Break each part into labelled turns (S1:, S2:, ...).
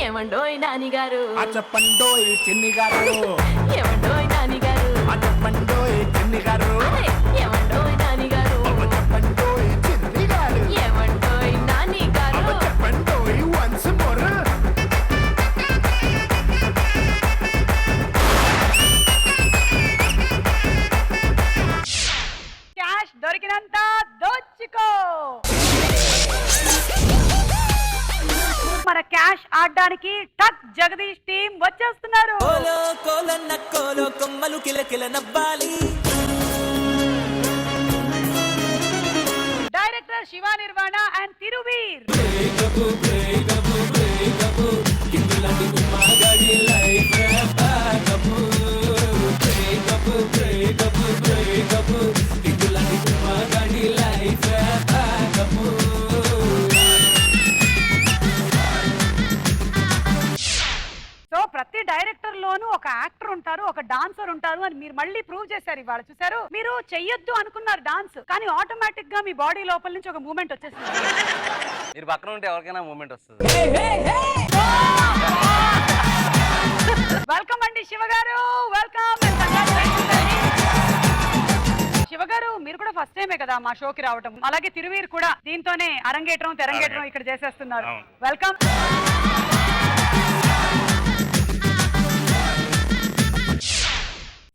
S1: ఏమండోయ్ నానిగారు
S2: చెప్పండోయ్ చిన్ని గారు
S1: ఏమండోయ్ నానిగారు
S2: చెప్పండోయ్ చిన్ని గారు
S1: ఏమండోయ్ నానిగారు
S2: చెప్పండోయ్ చిన్ని గారు
S1: ఏమండోయ్ నానిగారు
S2: చెప్పండోయ్ వన్స్ మోర్
S3: క్యాష్ దొరికినంత దోచుకో. మన క్యాష్ ఆడడానికి టక్ జగదీష్ టీం వచ్చేస్తున్నారు.
S4: కోలో కోలన్న కోలో కొమ్మలు కిలకిల నవ్వాలి.
S3: Director Shiva Nirvana and Thiruveer. So ప్రతి డైరెక్టర్ లోనూ ఒక యాక్టర్ ఉంటారు, ఒక డాన్సర్ ఉంటారు అని మీరు మళ్ళీ ప్రూవ్ చేశారు ఇవాళ. చూసారు, మీరు చెయ్యొద్దు అనుకున్నారు డాన్స్, కానీ ఆటోమేటిక్ గా మీ బాడీ లోపల నుంచి ఒక మూమెంట్ వచ్చేసింది.
S5: మీరు పక్కన ఉంటే ఎవరికైనా మూమెంట్ వస్తుంది.
S3: వెల్కమ్ అండి శివ గారు, వెల్కమ్. శివ గారు, మీరు కూడా ఫస్ట్ టైమే కదా మా షోకి రావటం, అలాగే తిరువీర్ కూడా దీంతోనే అరంగేట్రం తెరంగేట్రం ఇక్కడ చేసేస్తున్నారు. వెల్కమ్.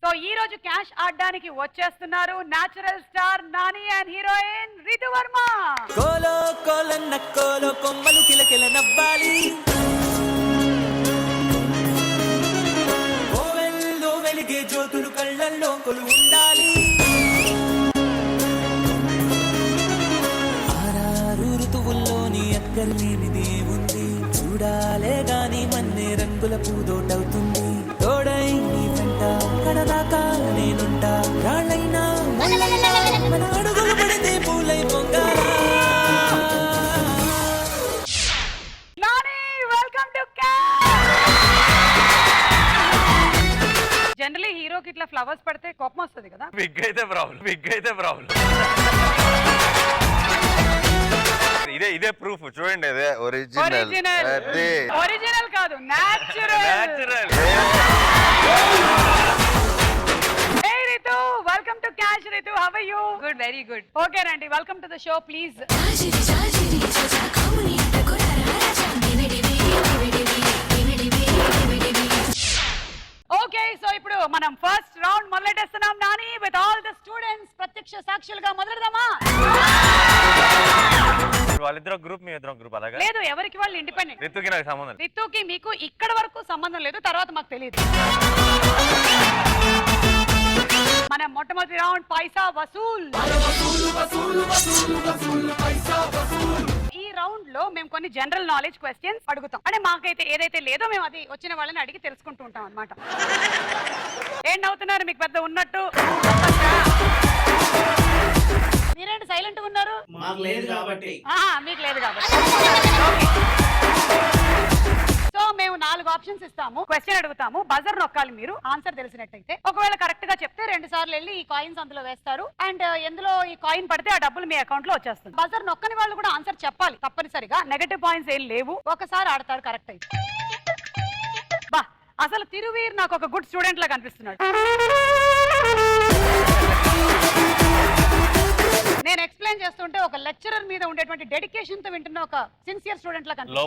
S3: సో ఈ రోజు క్యాష్ ఆడడానికి వచ్చేస్తున్నారు natural star Nani and heroine Ritu Varma.
S4: కోలో కోలన్న కోలో కొమ్మలు కిలకిల నవ్వాలి. కోవెల్లో వెలిగే జ్యోతులు కళ్ళల్లో కొలు ఉండాలి. ఆరారు ఋతువుల్లోని అక్కర్లేనిది ఉంది. చూడాలే గాని మన్నే రంగుల పూదోటవుతుంది. తోడై నీ వెంట కడదాకా నేనుంటా. రాళ్ళైనా మన అడుగులు పడితే పూలై పొంగాలా.
S3: నాని, వెల్కమ్ టు జనరలీ హీరోకి ఇట్లా ఫ్లవర్స్ పడితే కోపం వస్తుంది కదా.
S5: బిగ్ అయితే ప్రాబ్లం. ఇదే ప్రూఫ్ చూడండి. అదే
S3: ఒరిజినల్ కాదు, natural. Hey Ritu, welcome to Cash. Ritu, how are you?
S6: Good, very good.
S3: Okay రండి, welcome to the show, please. Okay, so ఇప్పుడు మనం ఫస్ట్ రౌండ్ మొదలెట్టేస్తున్నాం. Nani, with all the students ప్రత్యక్ష సాక్షులుగా మొదలెడదామా?
S5: వాళ్ళిద్దరు గ్రూప్, మీ ఇద్దరు గ్రూప్. అలాగా
S3: లేదు, ఎవరికి వాళ్ళు ఇండిపెండెంట్.
S5: రితుకి నాకు సంబంధం.
S3: రితుకి మీకు ఇక్కడ వరకు సంబంధం లేదు, తర్వాత మాకు తెలియదు. మన మొట్టమొదటి రౌండ్ పైసా వసూల్. ఈ రౌండ్ లో మేము కొన్ని జనరల్ నాలెడ్జ్ క్వశ్చన్స్ అడుగుతాం. అంటే మాకైతే ఏదైతే లేదో మేము అది వచ్చిన వాళ్ళని అడిగి తెలుసుకుంటూ ఉంటాం అన్నమాట. ఏం నవ్వుతున్నారు, మీకు పెద్ద ఉన్నట్టు? మీరేంటి సైలెంట్ గా ఉన్నారు?
S7: మాకు లేదు కాబట్టి.
S3: మీకు లేదు కాబట్టి. సో మేము 4 ఆప్షన్స్ ఇస్తాము, క్వశ్చన్ అడుగుతాము, బజర్ నొక్కాలి మీరు ఆన్సర్ తెలిసినట్టయితే. ఒకవేళ కరెక్ట్ గా చెప్తే 2 సార్లు వెళ్ళి ఈ కాయిన్స్ అందులో వేస్తారు, అండ్ ఎందులో ఈ కాయిన్ పడితే ఆ డబ్బులు మీ అకౌంట్ లో వచ్చేస్తుంది. బజర్ నొక్కని వాళ్ళు కూడా ఆన్సర్ చెప్పాలి తప్పనిసరిగా. నెగటివ్ పాయింట్స్ ఏం లేవు. ఒకసారి ఆడతాడు కరెక్ట్ అయితే. బా, అసలు తిరువీర్ నాకు ఒక గుడ్ స్టూడెంట్ లా కనిపిస్తున్నాడు. నేను ఎక్స్ప్లెయిన్ చేస్తుంటే ఒక లెక్చరర్ మీద ఉండేటువంటి డెడికేషన్ తో వింటున్న ఒక సిన్సియర్ స్టూడెంట్ లా కనిపిస్తున్నాడు.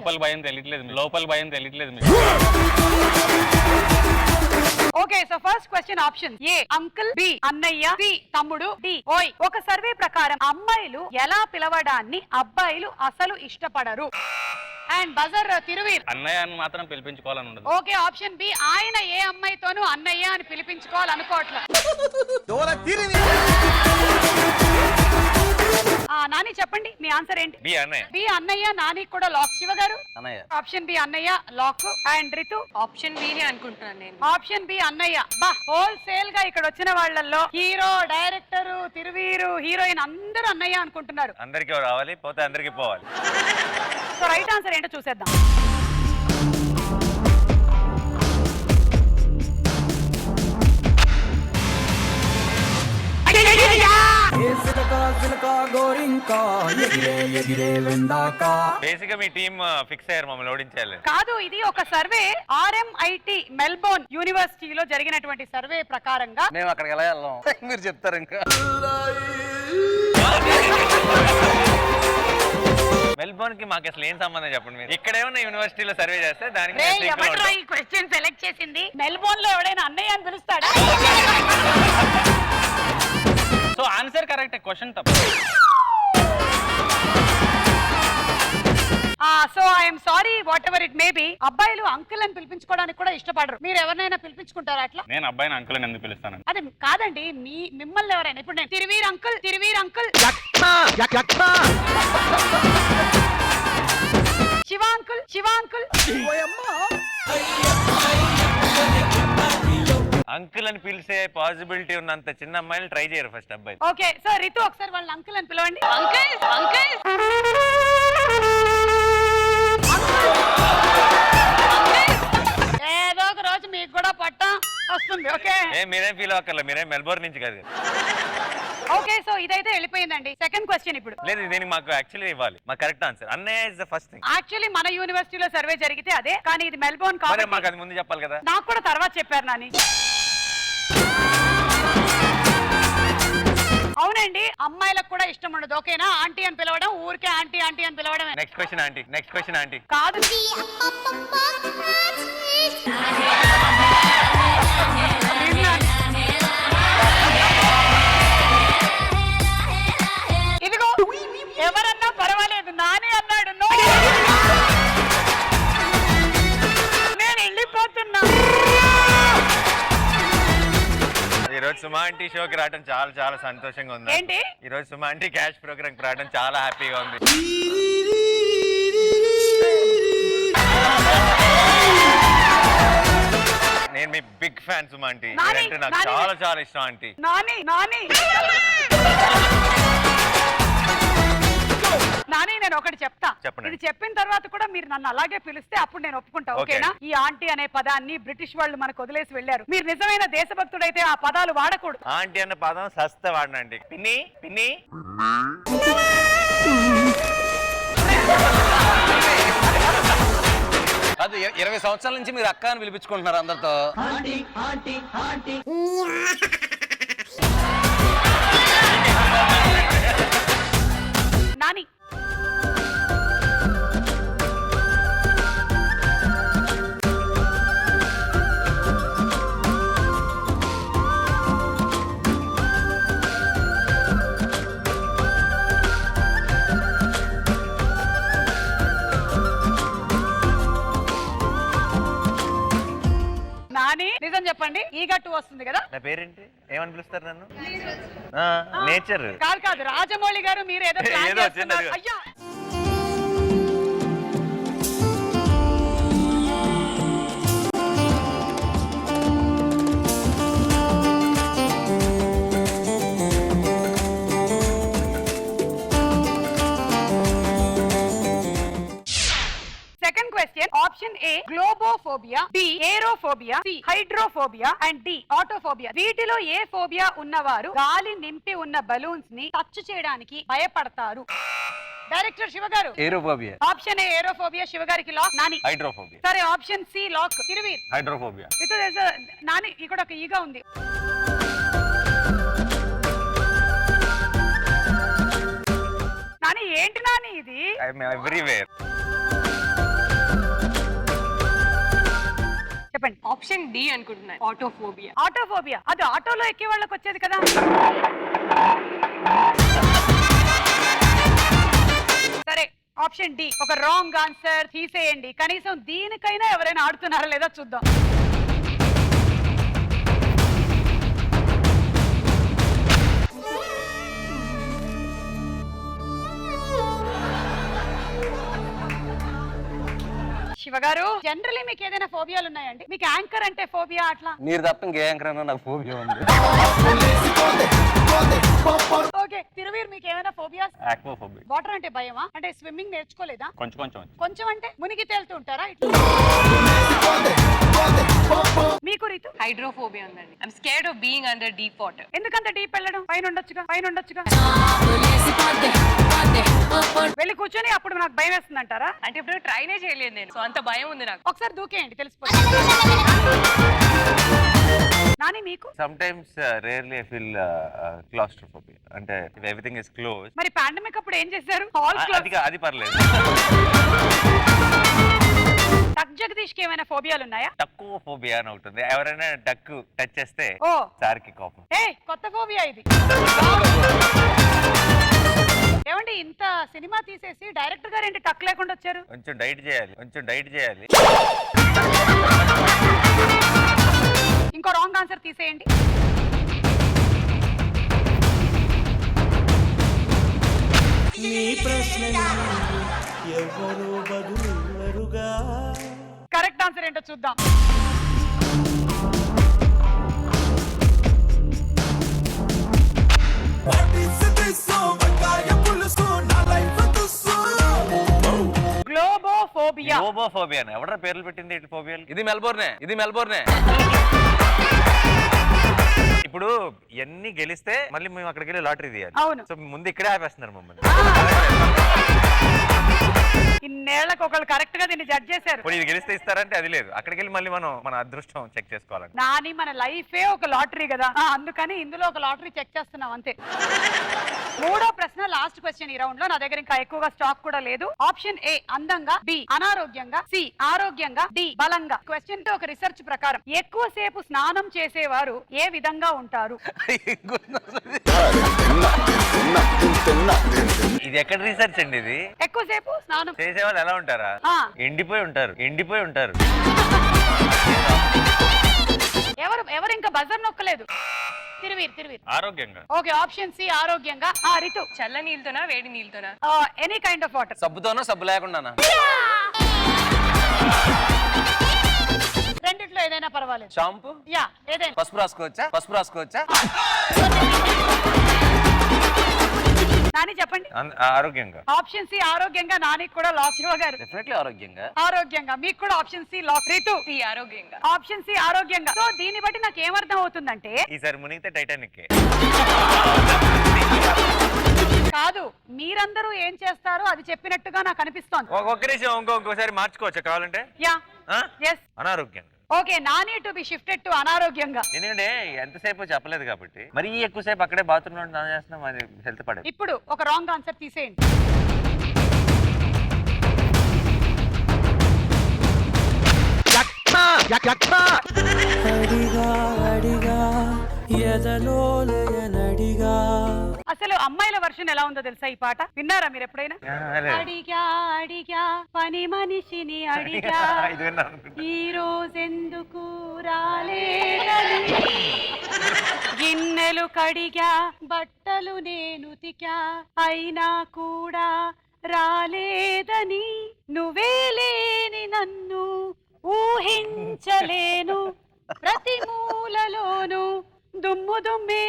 S5: లోపల భయం తెలియట్లేదు.
S3: Okay, so first question option A uncle, B అన్నయ్య, సి తమ్ముడు, డి ఓయ్. ఒక సర్వే ప్రకారం అమ్మాయిలు ఎలా పిలవడాన్ని అబ్బాయిలు అసలు ఇష్టపడరు. And buzzer Thiruveer.
S5: అన్నయ్య అని మాత్రం పిలిపించుకోవాలని ఉండదు.
S3: ఓకే, ఆప్షన్ బి ఆయన ఏ అమ్మాయితోనూ అన్నయ్య అని పిలిపించుకోవాలనుకోవట్లా. నాని చెప్పండి, మీ ఆన్సర్ ఏంటి?
S5: బి అన్నయ్య.
S3: బి అన్నయ్య. నాని కూడా లాక్. శివ గారు?
S5: అన్నయ్య.
S3: ఆప్షన్ బి అన్నయ్య lock. And Ritu?
S6: Option B ని అనుకుంటున్నాను నేను.
S3: ఆప్షన్ బి అన్నయ్య. బా, హోల్సేల్ గా ఇక్కడ వచ్చిన వాళ్ళల్లో హీరో, డైరెక్టర్, తిరువీరు, హీరోయిన్ అందరూ అన్నయ్య అనుకుంటున్నారు.
S5: అందరికి రావాలి, పోతే అందరికి పోవాలి.
S3: సో రైట్ ఆన్సర్ ఏంటో చూసేద్దాం.
S5: బేసిక్ గా మీ టీమ్ ఫిక్స్ అయ్యారు మమ్మల్ని ఓడించాలి.
S3: కాదు, ఇది ఒక సర్వే RMIT మెల్బోర్న్ యూనివర్సిటీలో జరిగినటువంటి సర్వే ప్రకారంగా
S7: మేము అక్కడికి ఎలా వెళ్ళాం మీరు చెప్తారు ఇంకా.
S5: మెల్బోర్న్ కి మాకు అసలు ఏం సంబంధం చెప్పండి మీరు. ఇక్కడ ఏమన్నా యూనివర్సిటీలో సర్వే చేస్తే దానికి
S3: రే,
S5: మేము sync లో
S3: ఎవడ్రా
S5: ఉంటాం.
S3: ఈ క్వశ్చన్ సెలెక్ట్ చేసింది? మెల్బోర్న్ లో ఎవడైనా అన్నయ్య అని పిలుస్తాడా?
S5: సో ఆన్సర్ కరెక్ట్, క్వశ్చన్ తప్పు.
S3: So I'm sorry what ever it may be. అబ్బాయిలు అంకుల్ అని పిలిపించుకోవడానికి కూడా ఇష్టపడరు. మీరు ఎవరినైనా పిలిపించుకుంటారా అట్లా?
S5: నేను అబ్బాయిని అంకుల్ అని ఎందుకు పిలుస్తాను?
S3: అది కాదండి, మిమ్మల్ని ఎవరైనా ఇప్పుడు నేను Thiruveer uncle Shiva uncle
S5: uncle అని పిలిచే పాసిబిలిటీ ఉన్నంత చిన్న అమ్మాయిని ట్రై చేయరు ఫస్ట్ అబ్బాయి.
S3: ఓకే, సో రితు ఒకసారి వాళ్ళని అంకుల్ అని పిలవండి. అంకుల్ ఏదో ఒక రోజు మీకు కూడా పట్టం వస్తుంది. ఓకే
S5: మీరేం ఫీల్ అవ్వక్కర్లే, మీరేం మెల్బోర్న్ నుంచి కాదు.
S3: ఓకే, సో ఇదైతే వెళ్ళిపోయిందండి. సెకండ్ క్వశ్చన్ ఇప్పుడు.
S5: లేదు, దీనికి మాకు యాక్చువల్లీ ఇవ్వాలి మా కరెక్ట్ ఆన్సర్. అన్నయ్య is the first thing.
S3: Actually మన యూనివర్సిటీలో సర్వే జరిగితే అదే, కానీ ఇది మెల్బోర్న్
S5: మరి
S3: కాబట్టి
S5: మాకు అది ముందు చెప్పాలి కదా.
S3: నాకు కూడా తర్వాత చెప్పారు నాని. అవునండి, అమ్మాయిలకు కూడా ఇష్టం ఉండదు. ఓకేనా? ఆంటీ అని పిలవడం, ఊరికే ఆంటీ అని పిలవడమే.
S5: Next question aunty.
S3: కాదు, ఇదిగో ఎవరన్నా పర్వాలేదు, నాని అన్నాడు. నేను వెళ్ళిపోతున్నా.
S5: ఈ రోజు సుమా ఆంటీ షోకి రావడం చాలా చాలా సంతోషంగా ఉంది.
S3: ఏంటి?
S5: ఈ రోజు సుమా ఆంటీ క్యాష్ ప్రోగ్రామ్ రావడం చాలా హ్యాపీగా ఉంది. నేను మీ బిగ్ ఫ్యాన్ సుమా ఆంటీ. అంటే నాకు చాలా చాలా ఇష్టం ఆంటీ.
S3: నాని నేను ఒకటి చెప్తా.
S5: చెప్పండి.
S3: ఇది చెప్పిన తర్వాత కూడా మీరు నన్ను అలాగే పిలిస్తే అప్పుడు నేను ఒప్పుకుంటా. ఓకేనా? ఈ ఆంటీ అనే పదాన్ని బ్రిటిష్ వాళ్ళు మనకు వదిలేసి వెళ్ళారు. మీరు నిజమైన దేశభక్తుడైతే ఆ పదాలు వాడకూడదు.
S5: ఆంటీ అన్న పదం సస్త వాడనండి. పిన్ని
S7: అది 20 సంవత్సరాల నుంచి మీరు అక్క అని పిలిపించుకుంటున్నారు అందరితో.
S3: నాని నిజం చెప్పండి, ఈగట్టు వస్తుంది కదా.
S5: నా పేరేంటి? ఏమని పిలుస్తారు నన్ను? నేచర్.
S3: కాదు, రాజమౌళి గారు మీరు ఏదో ప్లాన్
S5: ఏదో
S3: చేస్తున్నారు.
S5: చిన్నదిగా.
S3: అయ్యా, option A globophobia, B aerophobia, C hydrophobia and D autophobia. వీటిలో ఏ ఫోబియా ఉన్నవారు గాలి నింపి ఉన్న బలూన్స్ ని టచ్ చేయడానికి భయపడతారు? Director Shiva garu.
S7: Aerophobia.
S3: Option A aerophobia Shiva గారికి లాక్. నాని.
S5: హైడ్రోఫోబియా.
S3: సరే, option C lock. Thiruveer.
S5: Hydrophobia.
S3: Nani ఇక్కడ ఒక ఈగా ఉంది. నాని ఏంటి నాని ఇది?
S5: ఎవ్రీవేర్.
S3: చెప్పండి.
S6: ఆప్షన్ డి అనుకుంటున్నాను, ఆటోఫోబియా.
S3: ఆటోఫోబియా అది ఆటోలో ఎక్కే వాళ్ళకి వచ్చేది కదా. సరే, ఆప్షన్ డి ఒక రాంగ్ ఆన్సర్. తీసేయండి. కనీసం దీనికైనా ఎవరైనా ఆడుతున్నారా లేదా చూద్దాం. శివగారు, జనరలీ మీకు ఏదైనా ఫోబియాలు ఉన్నాయండి? మీకు యాంకర్ అంటే ఫోబియా అట్లా?
S7: మీరు తప్ప ఇంకే యాంకర్ అన్నా నాకు ఫోబియా ఉంది.
S3: ఓకే, తిరువీర్ మీకు ఏమైనా ఫోబియాస్?
S5: ఆక్వాఫోబియా.
S3: వాటర్ అంటే భయమా? అంటే స్విమ్మింగ్ నేర్చుకోలేదా?
S5: కొంచెం
S3: కొంచెం అంటే మునిగి తేలుతూ ఉంటారా ఇట్లా? మీకు రీతు
S6: హైడ్రోఫోబియా ఉందండి. I'm scared of being under deep water.
S3: ఎందుకంత డీప్ వెళ్ళడం? పైన ఉండొచ్చుగా వెళ్ళి కూర్చొని అప్పుడు నాకు భయం వేస్తుంది అంటారా?
S6: అంటే ఇప్పుడు ట్రైనే చేయలేదు నేను, సో అంత భయం ఉంది నాకు.
S3: ఒకసారి దూకేయండి తెలిసిపోతుంది. నాని మీకు?
S5: Sometimes rarely I feel claustrophobia, అంటే ఎవ్రీథింగ్ ఇస్ క్లోజ్.
S3: మరి పాండమిక్ అప్పుడు ఏం చేశారు? హాల్
S5: అది పర్లేదు.
S3: టక్ జగదీష్ కి ఏమైనా ఫోబియాలు ఉన్నాయా?
S5: తక్కువ ఫోబియా అని ఉంటుంది. ఎవరైనా డక్ టచ్ చేస్తే
S3: ఓ
S5: సార్కి కోపం.
S3: కొత్త ఫోబియా ఇది. ఏమండి ఇంత సినిమా తీసేసి డైరెక్టర్ గారు ఏంటి టక్ లేకుండా వచ్చారు?
S5: కొంచెం డైట్ చేయాలి.
S3: ఇంకో రాంగ్ ఆన్సర్ తీసేయండి. కరెక్ట్ ఆన్సర్ ఏంటో చూద్దాం. గ్లోబోఫోబియా.
S5: గ్లోబోఫోబియా ఎవడ పేర్లు పెట్టింది ఇటు ఫోబియాలు?
S7: ఇది మెల్బోర్నే.
S5: ఇప్పుడు ఎన్ని గెలిస్తే మళ్ళీ మేము అక్కడికి వెళ్ళి లాటరీ తీయాలి.
S3: అవును.
S5: సో ముందు ఇక్కడే ఆపేస్తున్నారు మమ్మల్ని.
S3: ఇన్నేళ్లకు ఒకళ్ళు కరెక్ట్ గా దీన్ని జడ్జ్ చేశారు.
S5: ఇప్పుడు ఇది గెలిస్తే ఇస్తారంటే అది లేదు. అక్కడికి వెళ్ళి మళ్ళీ మనం మన అదృష్టం చెక్ చేసుకోవాలి.
S3: నాని మన లైఫే ఒక లాటరీ కదా, అందుకని ఇందులో ఒక లాటరీ చెక్ చేస్తున్నాం అంతే. మూడో ప్రశ్న, లాస్ట్ క్వశ్చన్ ఈ రౌండ్ లో. నా దగ్గర ఇంకా ఎక్కువగా స్టాక్ కూడా లేదు. ఆప్షన్ ఏ అందంగా, బి అనారోగ్యంగా, సి ఆరోగ్యంగా, డి బలంగా. క్వశ్చన్ ఒక రిసర్చ్ ప్రకారం ఎక్కువసేపు స్నానం చేసేవారు ఏ విధంగా ఉంటారు?
S5: ఇది ఎక్కడ రీసెర్చ్ అండి? ఇది
S3: ఎక్కువసేపు స్నానం
S5: చేసేవాళ్ళు ఎలా ఉంటారా? ఎండిపోయి ఉంటారు.
S3: ఎవరు ఇంకా బజర్ నొక్కలేదు? తిరువీర్
S5: ఆరోగ్యంగా.
S3: ఓకే, ఆప్షన్ సి ఆరోగ్యంగా. రితు?
S6: చల్ల నీళ్ళతోనా వేడి నీళ్ళతోనా?
S3: Any kind of water.
S7: సబ్బుతోనా సబ్బు లేకుండానా?
S3: రెండిట్లో ఏదైనా పర్వాలేదు.
S7: షాంపూ?
S3: యా ఏదైనా.
S7: పసుపు రాసుకోవచ్చా?
S3: నాని చెప్పండి.
S5: ఆరోగ్యంగా.
S3: ఆప్షన్ సి ఆరోగ్యంగా. నాని కూడా లాక్. శివ గారు?
S7: డెఫినెట్లీ
S3: ఆరోగ్యంగా. మీకు కూడా option C lock. Ritu?
S6: C ఆరోగ్యంగా.
S3: ఆప్షన్ సి ఆరోగ్యంగా. సో దీన్ని బట్టి నాకు ఏమర్థం అవుతుందంటే
S5: ఈసారి మునిగితే టైటానిక్
S3: కాదు, మీరందరూ ఏం చేస్తారో అది చెప్పినట్టుగా నాకు అనిపిస్తోంది.
S5: ఒక్క నిమిషం, ఇంకోసారి మార్చుకోవచ్చా కావాలంటే?
S3: Yeah yes.
S5: అనారోగ్యంగా.
S3: Okay, Nani to be shifted to అనారోగ్యంగా.
S5: ఎందుకంటే ఎంతసేపు చెప్పలేదు కాబట్టి. మరి ఎక్కువసేపు అక్కడే బాత్రూమ్ లో స్నానం చేస్తున్నాం, అది హెల్త్ పడేది.
S3: ఇప్పుడు ఒక రాంగ్ ఆన్సర్ తీసేయండి. అసలు అమ్మాయిల వర్షన్ ఎలా ఉందో తెలుసా ఈ పాట? విన్నారా మీరు ఎప్పుడైనా? అడిగా పని మనిషిని అడిగా, ఈ రోజెందుకు రాలేదని, గిన్నెలు కడిగా బట్టలు నేను ఉతికా, అయినా కూడా రాలేదని, నువ్వే లేని నన్ను ఊహించలేను, ప్రతి మూలలోను దుమ్ము దుమ్మే,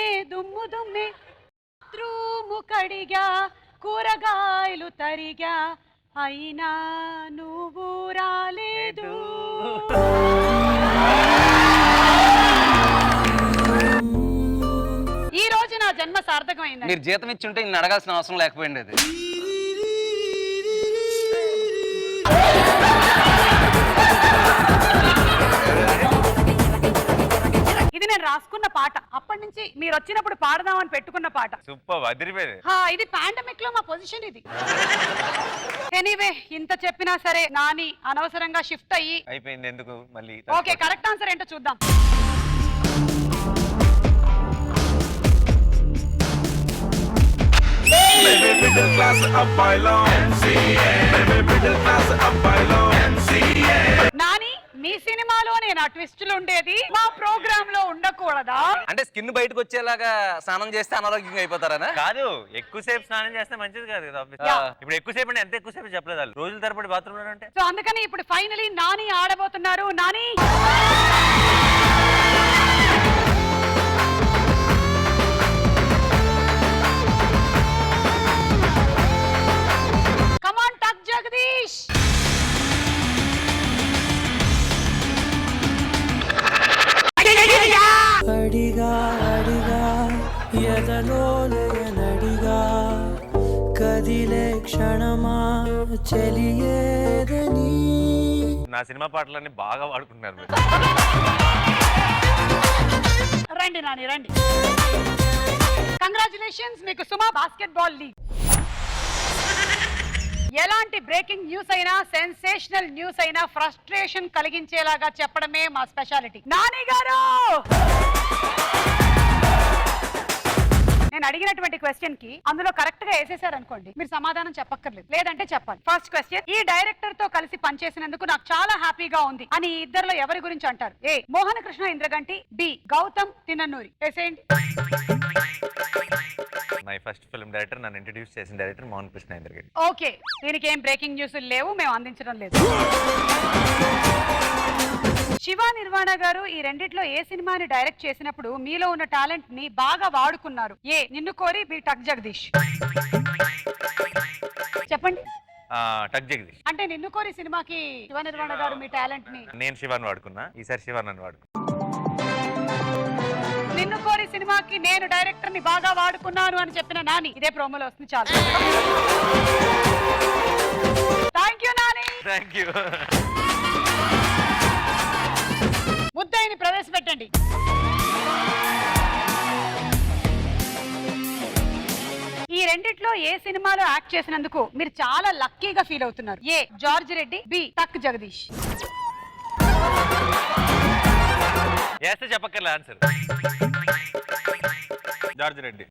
S3: రూము కడిగా కూరగాయలు తరిగా, అయినా నువ్వు రాలేదు. ఈ రోజు నా జన్మ సార్థకమైంది.
S7: మీరు జీతం ఇచ్చుంటే ఇన్ని అడగాల్సిన అవసరం లేకపోయింది.
S3: ఇది నేను రాసుకున్న పాట. అప్పటి నుంచి మీరు వచ్చినప్పుడు పాడదామని పెట్టుకున్న పాట.
S5: సూపర్, అదిరిపోయింది.
S3: ఇది పాండమిక్ లో మా పొజిషన్ ఇది. ఎనీవే, ఇంత చెప్పినా సరే నాని అనవసరంగా షిఫ్ట్ అయ్యి
S5: అయిపోయింది. ఎందుకు మళ్ళీ?
S3: ఓకే, కరెక్ట్ ఆన్సర్ ఏంటో చూద్దాం. నాని, మీ సినిమాలోనే నా ట్విస్టులు ఉండేది మా ప్రోగ్రామ్ లో ఉండకూడదా?
S7: అంటే స్కిన్ బయటకు వచ్చేలాగా స్నానం చేస్తే అనారోగ్యంగా అయిపోతారనా?
S5: కాదు, ఎక్కువసేపు స్నానం చేస్తే మంచిది కాదు కదా. ఇప్పుడు ఎక్కువసేపు అంటే ఎంత ఎక్కువసేపు చెప్పలేదు వాళ్ళు, రోజుల తరబడి బాత్రూమ్ లో అంటే.
S3: సో అందుకని ఇప్పుడు ఫైనలీ నాని ఆడబోతున్నారు. నాని come on, టక్ జగదీష్.
S4: ఎదలోలయనడిగా కదిలే క్షణమా చెలియేదని.
S5: నా సినిమా పాటలన్నీ బాగా వాడుకుంటున్నారు మీరు.
S3: రండి నాని రండి. కంగ్రాచులేషన్స్, మీకు సుమా బాస్కెట్బాల్ లీగ్. ఎలాంటి బ్రేకింగ్ న్యూస్ అయినా, సెన్సేషనల్ న్యూస్ అయినా ఫ్రస్ట్రేషన్ కలిగించేలాగా చెప్పడమే మా స్పెషాలిటీ. నాని గారు, నేను అడిగినటువంటి క్వశ్చన్ కి అందులో కరెక్ట్ గా వేసేసారు అనుకోండి, మీరు సమాధానం చెప్పక్కర్లేదు, లేదంటే చెప్పాలి. ఫస్ట్ క్వశ్చన్, ఈ డైరెక్టర్ తో కలిసి పనిచేసినందుకు నాకు చాలా హ్యాపీగా ఉంది అని ఈ ఇద్దరిలో ఎవరి గురించి అంటారు? ఏ మోహన కృష్ణ ఇంద్రగంటి, బి గౌతమ్ తిన్ననూరి. వేసేయండి.
S5: మై ఫస్ట్ ఫిల్మ్ డైరెక్టర్, నన్ను ఇంట్రడ్యూస్ చేసిన డైరెక్టర్ మోహన్ కృష్ణ ఇంద్రగంటి.
S3: ఓకే, దీనికి ఏం బ్రేకింగ్ న్యూస్ లేవు, మేము అందించడం లేదు. శివ నిర్వాణ గారు ఈ రెండిట్లో ఏ సినిమాని డైరెక్ట్ చేసినప్పుడు మీలో ఉన్న టాలెంట్ ని బాగా వాడుకున్నారు? ఏ నిన్ను కోరి, బి టక్ జగదీష్. చెప్పండి.
S5: టక్ జగదీష్.
S3: అంటే నిన్ను కోరి సినిమాకి శివ నిర్వాణ గారు మీ టాలెంట్ ని.
S5: నేను శివాన్ వాడుకున్నా, ఈసారి శివాన్ నన్ను వాడుకున్నా.
S3: నిన్ను కోరి సినిమాకి నేను డైరెక్టర్ ని బాగా వాడుకున్నాను అని చెప్పిన నాని ఇదే ప్రోమోలో వస్తుంది. చాలు. Thank you Nani.
S5: Thank you.
S3: ముద్దాయిని ప్రవేశపెట్టండి. ఈ రెండిట్లో ఏ సినిమాలో యాక్ట్ చేసినందుకు మీరు చాలా లక్కీగా ఫీల్ అవుతున్నారు? ఏ జార్జ్ రెడ్డి, బి టక్ జగదీష్.
S5: వేస్తే చెప్పక్కర్లే ఆన్సర్. జార్జ్ రెడ్డి.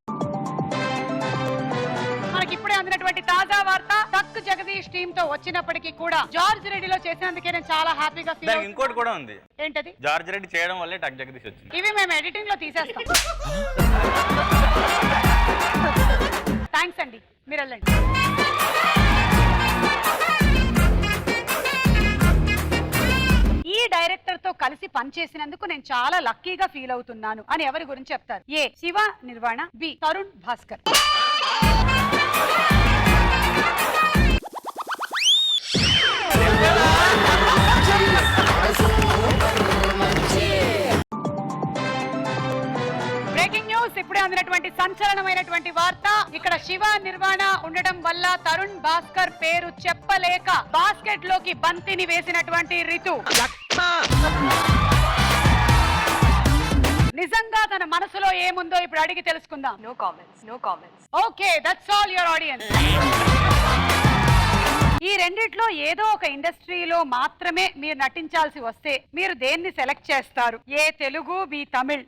S3: మనకి ఇప్పుడే అందినటువంటి తాజా వార్త, టక్ జగదీష్ టీమ్ తో వచ్చినప్పటికీ కూడా జార్జ్ రెడ్డిలో చేసినందుకే నేను చాలా హ్యాపీగా ఫీల్ అవుతున్నాను.
S5: ఇంకోటి కూడా ఉంది.
S3: ఏంటది?
S5: జార్జ్ రెడ్డి చేయడం వల్లే టక్ జగదీష్ వచ్చింది.
S3: ఇవి మేము ఎడిటింగ్ లో తీసేస్తాం. థ్యాంక్స్ అండి, మీరు వెళ్ళండి. ఈ డైరెక్టర్ తో కలిసి పనిచేసినందుకు నేను చాలా లక్కీగా ఫీల్ అవుతున్నాను అని ఎవరి గురించి చెప్తారు? A Shiva Nirvana, B Tarun Bhaskar. Breaking news, ఇప్పుడే అందినటువంటి సంచలనమైనటువంటి వార్త. ఇక్కడ శివ నిర్వాణ ఉండడం వల్ల తరుణ్ భాస్కర్ పేరు చెప్పలేక బాస్కెట్ లోకి బంతిని వేసినటువంటి రితు నిజంగా తన మనసులో ఏముందో ఇప్పుడు అడిగి తెలుసుకుందాం.
S6: No comments, no comments.
S3: Okay, that's all your audience. ఈ రెండిట్లో ఏదో ఒక ఇండస్ట్రీలో మాత్రమే మీరు నటించాల్సి వస్తే మీరు దేన్ని సెలెక్ట్ చేస్తారు? A Telugu, B Tamil.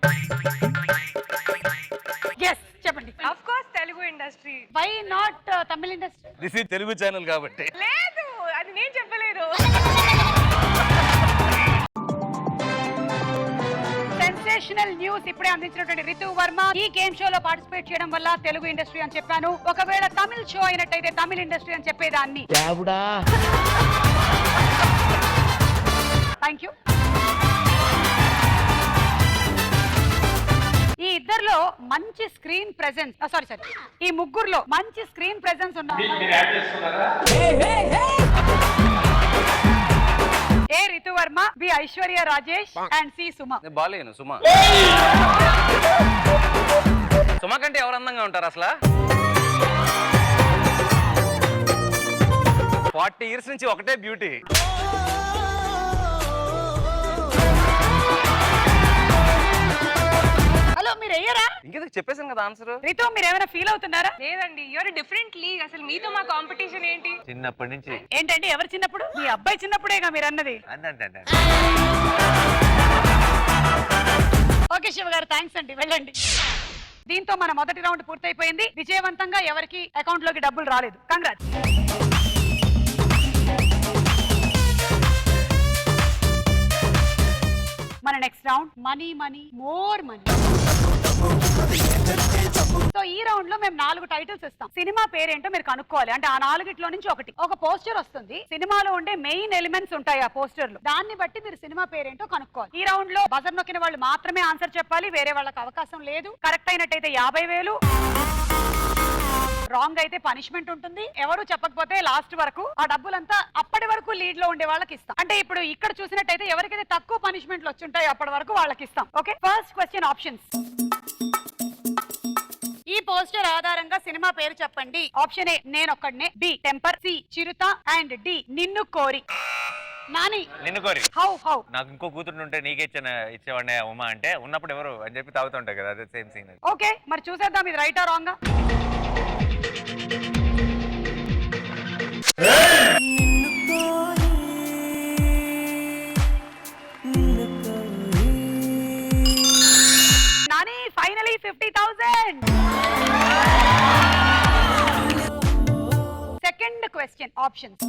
S3: Yes చెప్పండి.
S6: Of course Telugu industry.
S3: Why not Tamil industry?
S7: This is Telugu channel కాబట్టి.
S6: లేదు, అది నేను చెప్పలేదు.
S3: సెన్సేషనల్ న్యూస్ ఇప్పుడే అందించినటువంటి రితు వర్మ ఈ గేమ్ షోలో పార్టిసిపేట్ చేయడం వల్ల తెలుగు ఇండస్ట్రీ అని చెప్పాను. ఒకవేళ తమిళ్ షో అయినట్టయితే తమిళ్ ఇండస్ట్రీ అని చెప్పేదాన్ని. Thank you. ఈ ఇద్దరిలో మంచి స్క్రీన్ ప్రెజెన్స్, సారీ ఈ ముగ్గురులో మంచి స్క్రీన్ ప్రెజెన్స్ ఉన్నారు. A Ritu Varma, B Aishwarya Rajesh and C Suma.
S7: బాలేను సుమ. సుమ కంటే ఎవరు అందంగా ఉంటారు అసలు? 40 years నుంచి ఒకటే బ్యూటీ.
S3: హలో, మీరు అయ్యారా?
S7: ఇంకెందుకు చెప్పేసాను కదా ఆన్సర్.
S3: రితు, మీరు ఏమైనా ఫీల్ అవుతున్నారా?
S6: లేదండి, యూఆర్ డిఫరెంట్ లీగ్. అసలు మీతో మా కాంపిటీషన్ ఏంటి?
S5: చిన్నప్పటి నుంచి.
S3: ఏంటండి, ఎవరు చిన్నప్పుడు? మీ అబ్బాయి చిన్నప్పుడేగా మీరు అన్నది.
S5: అంటే
S3: ఓకే శివ గారు, థ్యాంక్స్ అండి, వెళ్ళండి. దీంతో మన మొదటి రౌండ్ పూర్తయిపోయింది. విజయవంతంగా ఎవరికి అకౌంట్ లోకి డబ్బులు రాలేదు. కంగ్రాట్స్. మన next round money money more money. So ఈ రౌండ్ లో మేము 4 టైటిల్స్ ఇస్తాం. సినిమా పేరేంటో మీరు కనుక్కోవాలి. అంటే ఆ 4గిట్లో నుంచి ఒక పోస్టర్ వస్తుంది. సినిమాలో ఉండే మెయిన్ ఎలిమెంట్స్ ఉంటాయి ఆ పోస్టర్ లో. దాన్ని బట్టి మీరు సినిమా పేరేంటో కనుక్కోవాలి. ఈ రౌండ్ లో బజర్ నొక్కిన వాళ్ళు మాత్రమే ఆన్సర్ చెప్పాలి, వేరే వాళ్ళకి అవకాశం లేదు. కరెక్ట్ అయినట్టయితే 50,000, రాంగ్ అయితే పనిష్మెంట్ ఉంటుంది. ఎవరు చెప్పకపోతే లాస్ట్ వరకు ఆ డబ్బులంతా అప్పటి వరకు లీడ్ లో ఉండే వాళ్ళకి ఇస్తాం. అంటే ఇప్పుడు ఇక్కడ చూసినట్టయితే ఎవరికైతే తక్కువ పనిష్మెంట్లు వచ్చుంటాయో అప్పటి వరకు వాళ్ళకి ఇస్తాం. Okay, first question options. Poster ఆధారంగా సినిమా పేరు చెప్పండి. Option A Nenokkadine, B Temper, C Chirutha and D Ninnu Kori. Nani
S5: నిన్ను కోరి.
S3: హౌ
S5: నాకు ఇంకో కూతురు ఉంటే నీకే ఇచ్చేవాడిని ఉమా అంటే ఉన్నప్పుడు ఎవరు అని చెప్పి తాగుతుంటాయి కదా, అదే సేమ్ సీన్.
S3: ఓకే మరి చూసేద్దాం ఇది రైటా రాంగా. Nani finally 50,000. Second question options.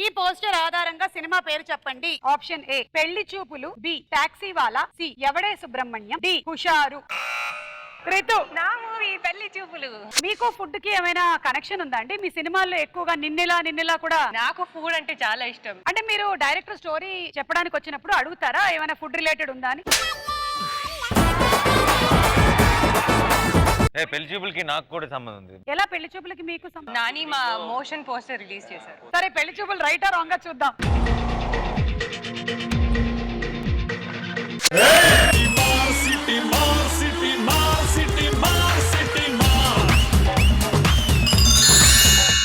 S3: ఈ పోస్టర్ ఆధారంగా సినిమా పేరు చెప్పండి. ఆప్షన్ ఏ పెళ్లి చూపులు, బి టాక్సీ వాలా, సి ఎవడే సుబ్రహ్మణ్యం, డి హుషారు. రితు
S6: నా మూవీ పెళ్లి చూపులు.
S3: మీకు ఫుడ్ కి ఏమైనా కనెక్షన్ ఉందా అండి? మీ సినిమాల్లో ఎక్కువగా నిన్నెలా కూడా
S6: నాకు ఫుడ్ అంటే చాలా ఇష్టం.
S3: అంటే మీరు డైరెక్టర్ స్టోరీ చెప్పడానికి వచ్చినప్పుడు అడుగుతారా ఏమైనా ఫుడ్ రిలేటెడ్ ఉందా అని?
S5: పెళ్లి చూపులకి నాకు కూడా సంబంధం ఉంది.
S3: ఎలా పెళ్లి చూపులకి మీకు సంబంధం?
S6: నాని మా మోషన్ పోస్టర్ రిలీజ్ చేశారు.
S3: సరే పెళ్లి చూపులు రైటా రాంగా చూద్దాం.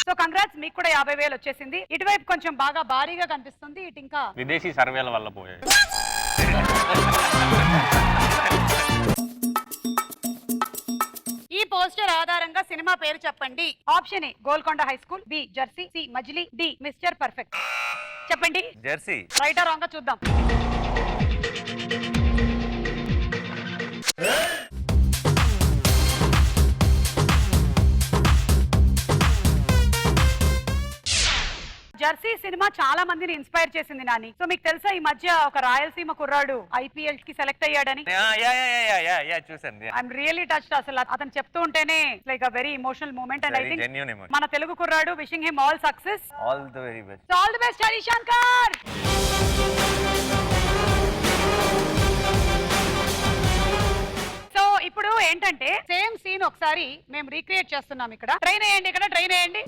S3: సో కంగ్రాట్స్, మీకు కూడా 50,000 వచ్చేసింది. ఇటువైపు కొంచెం బాగా భారీగా కనిపిస్తుంది, ఇటు ఇంకా
S5: విదేశీ సర్వేల వల్ల పోయాయి.
S3: ఈ పోస్టర్ ఆధారంగా సినిమా పేరు చెప్పండి. Option A Golconda high school, B Jersey, C Majili, D Mr Perfect. చెప్పండి
S5: జెర్సీ.
S3: రైటా రాంగా చూద్దాం. జెర్సీ సినిమా చాలా మందిని ఇన్స్పైర్ చేసింది నాని. సో మీకు తెలుసా ఈ మధ్య ఒక రాయలసీమ కుర్రాడు IPL కి సెలెక్ట్ అయ్యాడని?
S5: చూసాను.
S3: I'm really touched. అసలు అతను చెప్తూ ఉంటేనే like a very emotional moment. And I think మన తెలుగు కుర్రాడు wishing him all success.
S5: All the very best.
S3: So all the best Harishankar. So ఇప్పుడు ఏంటంటే సేమ్ సీన్ ఒకసారి మేము రీక్రియేట్ చేస్తున్నాం. ఇక్కడ ట్రైన్ వేయండి, ఇక్కడ ట్రైన్ వేయండి.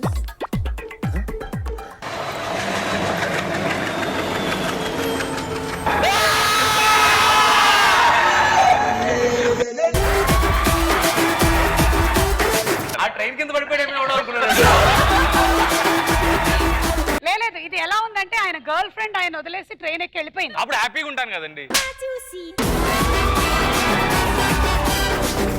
S7: ఆ ట్రైన్ కింద పడిపోయాడు
S3: లేదు ఇది ఎలా ఉందంటే ఆయన గర్ల్ ఫ్రెండ్ ఆయన వదిలేసి ట్రైన్ ఎక్కి వెళ్ళిపోయింది.
S7: అప్పుడు హ్యాపీగా ఉంటాను కదండి.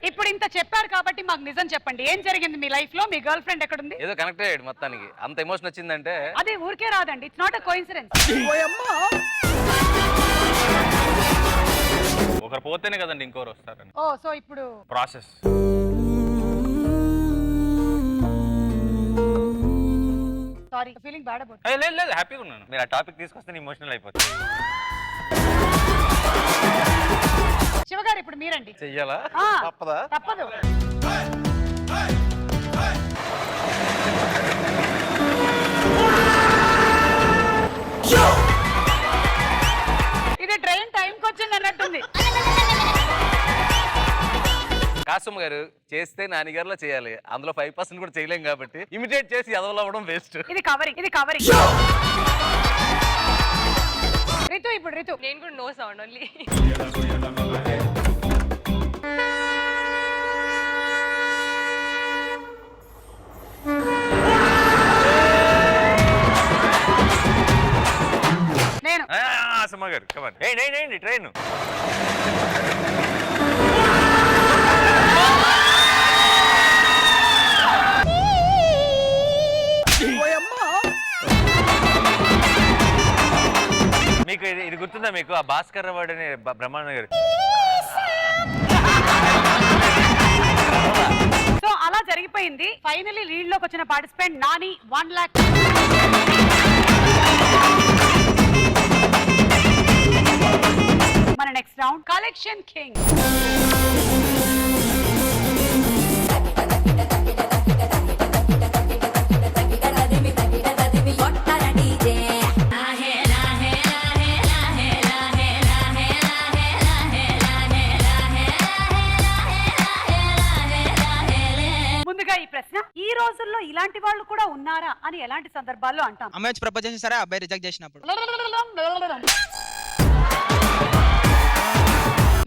S3: ఇప్పుడు ఇంత చెప్పారు కాబట్టి మాకు నిజం చెప్పండి, ఏం జరిగింది మీ లైఫ్ లో? మీ గర్ల్ ఫ్రెండ్ ఎక్కడుంది?
S7: ఏదో కనెక్ట్ అయ్యాడు మొత్తానికి. అంత ఎమోషన్ వచ్చిందంటే
S3: అది ఊరికే రాదండి. It's not a coincidence.
S5: ఒకరు పోతేనే కదండి ఇంకోరు వస్తారని.
S3: ఓ సో ఇప్పుడు
S5: process.
S3: Sorry feeling bad about.
S5: లేదు హ్యాపీగా ఉన్నాను. మీరు ఆ టాపిక్ తీసుకొస్తే ఇమోషనల్ అయిపోతుంది.
S3: శివగారు ఇప్పుడు మీరండి.
S7: చెయ్యాలా?
S3: ఆ,
S7: తప్పదా?
S3: తప్పదు. ఇది ట్రైన్ టైంకి వచ్చింది అన్నట్టుంది.
S7: కాసమ్మ గారు చేస్తే నాన్నగారిలో చేయాలి. అందులో 5% కూడా చేయలేం కాబట్టి ఇమిటేట్ చేసి ఎదవలు అవ్వడం వేస్ట్.
S3: ఇది కవరింగ్. రితు ఇప్పుడు రితు.
S6: నేను కూడా నో సౌండ్ ఓన్లీ.
S3: నేను
S5: సుమ గారు కమాన్. ఏంటి ట్రైన్? మీకు ఇది గుర్తుందా మీకు? ఆ భాస్కర్ రావు అనే బ్రహ్మానంద గారు.
S3: సో అలా జరిగిపోయింది. ఫైనలీ లీడ్ లోకి వచ్చిన పార్టిసిపెంట్ నాని 1 lakh. మన నెక్స్ట్ రౌండ్ కలెక్షన్ కింగ్. ముందుగా ఈ ప్రశ్న, ఈ రోజుల్లో ఇలాంటి వాళ్ళు కూడా ఉన్నారా అని ఎలాంటి సందర్భాల్లో అంటాం?
S8: అమ్మాయి వచ్చి ప్రపోజ్ చేసి సరే, అబ్బాయి రిజెక్ట్ చేసినప్పుడు.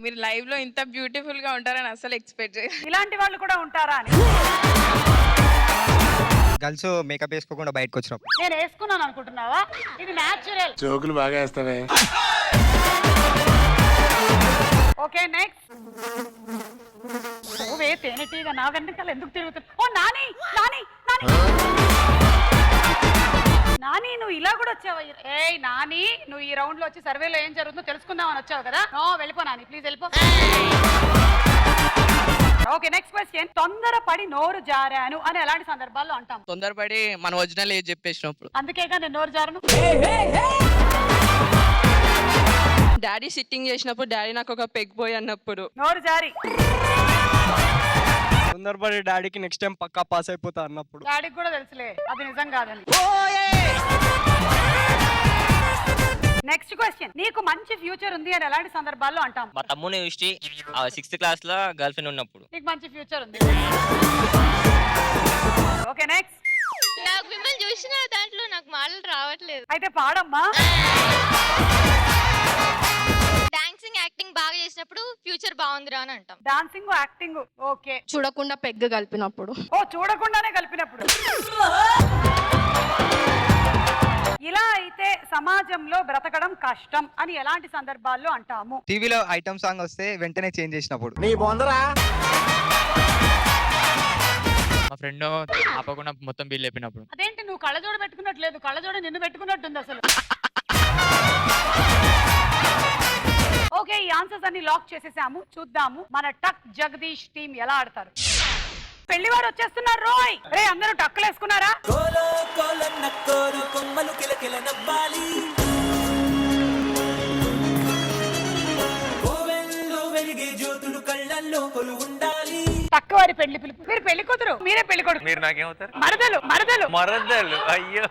S8: మీరు లైవ్ లో ఇంత బ్యూటిఫుల్ గా ఉంటారని అసలు ఎక్స్పెక్ట్ చేయలేదు.
S3: ఇలాంటి వాళ్ళు కూడా ఉంటారా అని
S9: గర్ల్స్ మేకప్ వేసుకోకుండా బయటకు వచ్చినప్పుడు
S3: నేను వేసుకున్నాను అనుకుంటున్నావా? ఇది న్యాచురల్.
S2: జోకులు బాగా వేస్తావే.
S3: Okay next. ఓవే తేనెటీగా నా వెనకాల ఎందుకు తిరుగుతుంది? ఓ నాని నాని నాని నాని నువ్వు ఇలా కూడా వచ్చావా? ఏయ్ నాని, నువ్వు ఈ రౌండ్ లో వచ్చి సర్వేలో ఏం జరుగుతుందో తెలుసుకుందామని వచ్చావు కదా? నో, వెళ్ళిపో నాని, ప్లీజ్ వెళ్ళిపో. Okay next question. తొందరపడి నోరు జారాను అని ఎలాంటి సందర్భాల్లో అంటాం?
S10: తొందరపడి మన ఒరిజినల్ ఏజ్ చెప్పేసినప్పుడు.
S3: అందుకేగా నేను నోరు జారను.
S10: డాడీ సిట్టింగ్ చేసినప్పుడు డాడీ నాకు ఒక పెగ్ బాయ్ అన్నప్పుడు.
S3: నోరు జారి.
S9: తొందరపడి డాడీకి నెక్స్ట్ టైం పక్కా పాస్ అయిపోతా అన్నప్పుడు.
S3: డాడీకి కూడా తెలుసులే అది నిజం కాదని. Next question. నీకు మంచి ఫ్యూచర్ ఉంది అని ఎలాంటి సందర్భాల్లో అంటాం?
S11: మా తమ్ముని చూసి 6th క్లాస్ లో గర్ల్ ఫ్రెండ్ ఉన్నప్పుడు.
S3: నీకు మంచి ఫ్యూచర్ ఉంది. Okay next.
S6: నాకు మిమ్మల్ని చూసిన దాంట్లో నాకు మాటలు రావట్లేదు.
S3: అయితే పాడమ్మా.
S6: డాన్సింగ్ యాక్టింగ్ బాగా చేసినప్పుడు ఫ్యూచర్ బాగుందిరా అని అంటాం.
S3: Dancing acting okay.
S8: చూడకుండా పెగ్ కలిపినప్పుడు.
S3: ఓ చూడకుండానే కలిపినప్పుడు. ఇలా అయితే సమాజంలో బ్రతకడం కష్టం అని ఎలాంటి సందర్భాల్లో అంటాము?
S9: టీవీలో ఐటమ్ సాంగ్ వస్తే వెంటనే చేంజ్ చేసినప్పుడు.
S2: నీ బొందరా.
S11: మా ఫ్రెండ్ ఆపకుండా మొత్తం బిల్ చెప్పినప్పుడు.
S3: అదేంటి నువ్వు కళ్ళజోడ పెట్టుకున్నట్లేదు, కళ్ళజోడ నిన్ను పెట్టుకున్నట్టుంది అసలు. ఓకే, ఈ ఆన్సర్స్ అన్ని లాక్ చేసేసాము. చూద్దాము మన టక్ జగదీష్ టీం ఎలా ఆడతారు. పెళ్లివారు వచ్చేస్తున్నారు రోయ్. రే అందరూ టక్కులు వేసుకున్నారా?
S4: కోలో కోలన్న కోలు కొమ్మలు కిలకిల నవ్వాలి కోవెల్లో వెలిగే జ్యోతులు కళ్ళల్లో కొలు ఉండాలి.
S3: టక్కు వారి పెళ్లి పిలుపు. మీరు పెళ్లి కూతురు, మీరే పెళ్లి కొడుకు.
S5: మీరు నాకేమవుతారు?
S3: మరదలు మరదలు
S5: మరదలు. అయ్యో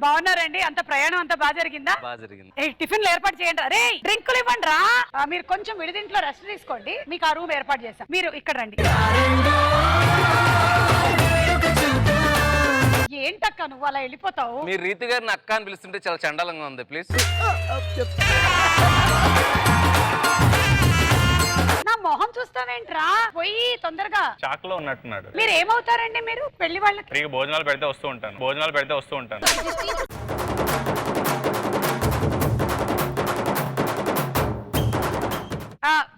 S3: బాగున్నారండి? అంత ప్రయాణం అంతా బాగా జరిగిందా?
S7: బాగా జరిగింది.
S3: ఏ టిఫిన్లు ఏర్పాటు చేయండి. రే డ్రింకులు ఇవ్వండి రా. మీరు కొంచెం విడిదింట్లో రెస్ట్ తీసుకోండి, మీకు ఆ రూమ్ ఏర్పాటు చేశాం. మీరు ఇక్కడ రండి. ఏంటక్క నువ్వు అలా వెళ్ళిపోతావు?
S7: మీరు రీతి గారిని అక్క అని పిలుస్తుంటే చాలా చండాలంగా ఉంది. ప్లీజ్.
S3: నా మొహం చూస్తావేంట్రా? పోయి తొందరగా.
S5: షాక్ లో ఉన్నట్టున్నాడు.
S3: మీరు ఏమవుతారండి? మీరు పెళ్లి వాళ్ళకి
S5: ఫ్రీగా భోజనాలు పెడితే వస్తూ ఉంటాను.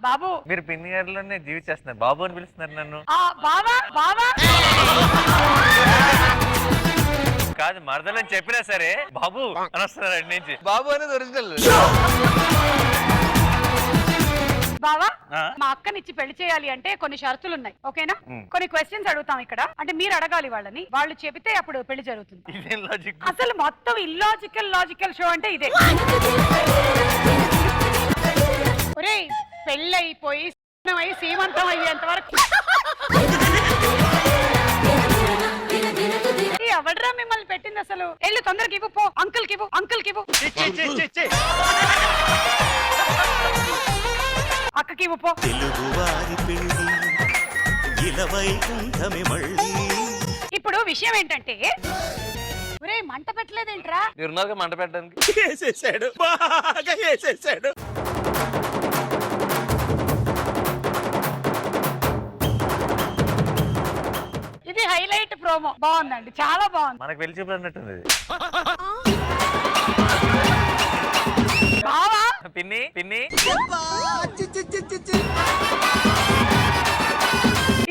S3: బాబు.
S5: మీరు పిన్ని గారిలోనే జీవించేస్తున్నారు. బాబు అని పిలుస్తున్నారు నన్ను.
S3: బాబా బాబా
S5: కాదు, మరదలని చెప్పినా సరే బాబు అని వస్తున్నారు అటు నుంచి.
S7: బాబు అనేది ఒరిజినల్.
S3: బావా, మా అక్కనిచ్చి పెళ్లి చేయాలి అంటే కొన్ని షరతులు ఉన్నాయి, ఓకేనా? కొన్ని క్వశ్చన్స్ అడుగుతాం ఇక్కడ, అంటే మీరు అడగాలి వాళ్ళని. వాళ్ళు చెబితే అప్పుడు పెళ్లి జరుగుతుంది.
S5: ఇదేం లాజిక్?
S3: అసలు మొత్తం ఇల్లాజికల్ షో అంటే ఇదే. ఒరేయ్, పెళ్ళైపోయి సీమంతం అయ్యేంత వరకు ఎవడ్రా మిమ్మల్ని పెట్టింది అసలు? వెళ్ళు తొందరకి ఇవ్వు, పో. అంకుల్ కి ఇవ్వు. అక్కకి ఇవ్వు, పో. ఇప్పుడు విషయం ఏంటంటే, ఒరే మంట పెట్టలేదేంట్రా?
S7: మీరున్నారుగా మంట పెట్టడానికి.
S3: ఇది హైలైట్ ప్రోమో. బాగుందండి, చాలా బాగుంది.
S5: మనకు వెళ్ళి చూపుతున్నట్టుంది.
S3: బావా,
S5: పిన్ని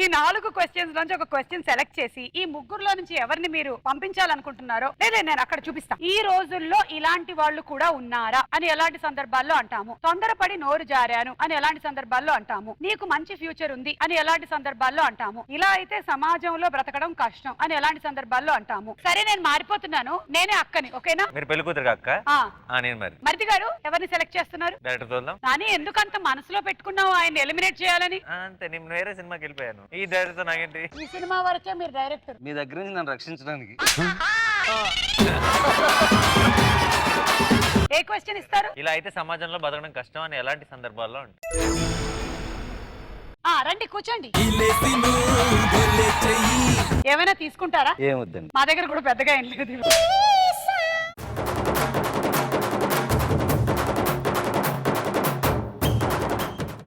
S3: ఈ 4 క్వశ్చన్స్ నుంచి ఒక క్వశ్చన్ సెలెక్ట్ చేసి ఈ ముగ్గురులో నుంచి ఎవరిని మీరు పంపించాలనుకుంటున్నారో, లేదా నేను అక్కడ చూపిస్తాను. ఈ రోజుల్లో ఇలాంటి వాళ్ళు కూడా ఉన్నారా అని ఎలాంటి సందర్భాల్లో అంటాము? తొందరపడి నోరు జారాను అని ఎలాంటి సందర్భాల్లో అంటాము? నీకు మంచి ఫ్యూచర్ ఉంది అని ఎలాంటి సందర్భాల్లో అంటాము? ఇలా అయితే సమాజంలో బ్రతకడం కష్టం అని ఎలాంటి సందర్భాల్లో అంటాము? సరే, నేను మారిపోతున్నాను, నేనే అక్కని, ఓకేనా?
S5: మీరు పెళ్లి కూతురు అక్క. నేను
S3: మరిది గారు ఎవరిని సెలెక్ట్ చేస్తున్నారు?
S5: డైరెక్టర్ చూద్దాం.
S3: కానీ ఎందుకంత మనసులో పెట్టుకున్నావు ఆయన ఎలిమినేట్ చేయాలని?
S5: అంతే, నేను వేరే సినిమాకి వెళ్ళిపోయాను. ఈ డైరెక్టర్ నాకేంటి?
S3: ఈ సినిమా వరకే మీరు డైరెక్టర్.
S7: మీ దగ్గర నుంచి నన్ను రక్షించడానికి.
S3: ఏ క్వశ్చన్ ఇస్తారు?
S5: ఇలా అయితే సమాజంలో బతకడం కష్టం అని ఎలాంటి సందర్భాల్లో ఉంటుంది?
S3: రండి కూర్చోండి. ఏమైనా తీసుకుంటారా?
S7: ఏమొద్దండి.
S3: మా దగ్గర కూడా పెద్దగా ఏం లేదు.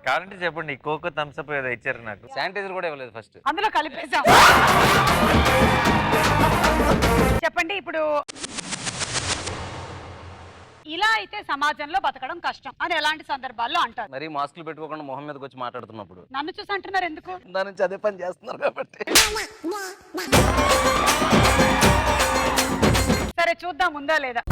S5: కావాలంటే చెప్పండి కోకో థమ్స్అప్ ఏదో ఇచ్చారు నాకు.
S7: శానిటైజర్ కూడా ఇవ్వలేదు ఫస్ట్.
S3: అందులో కలిపేసాం. చెప్పండి ఇప్పుడు ఇలా అయితే సమాజంలో బతకడం కష్టం అని ఎలాంటి సందర్భాల్లో అంటారు?
S7: మరి మాస్కులు పెట్టుకోకుండా మొహం మీదకి వచ్చి మాట్లాడుతున్నప్పుడు.
S3: నన్ను చూసి అంటున్నారు ఎందుకు?
S7: దాని నుంచి అదే పని చేస్తున్నారు కాబట్టి.
S3: సరే చూద్దాం ఉందా లేదా.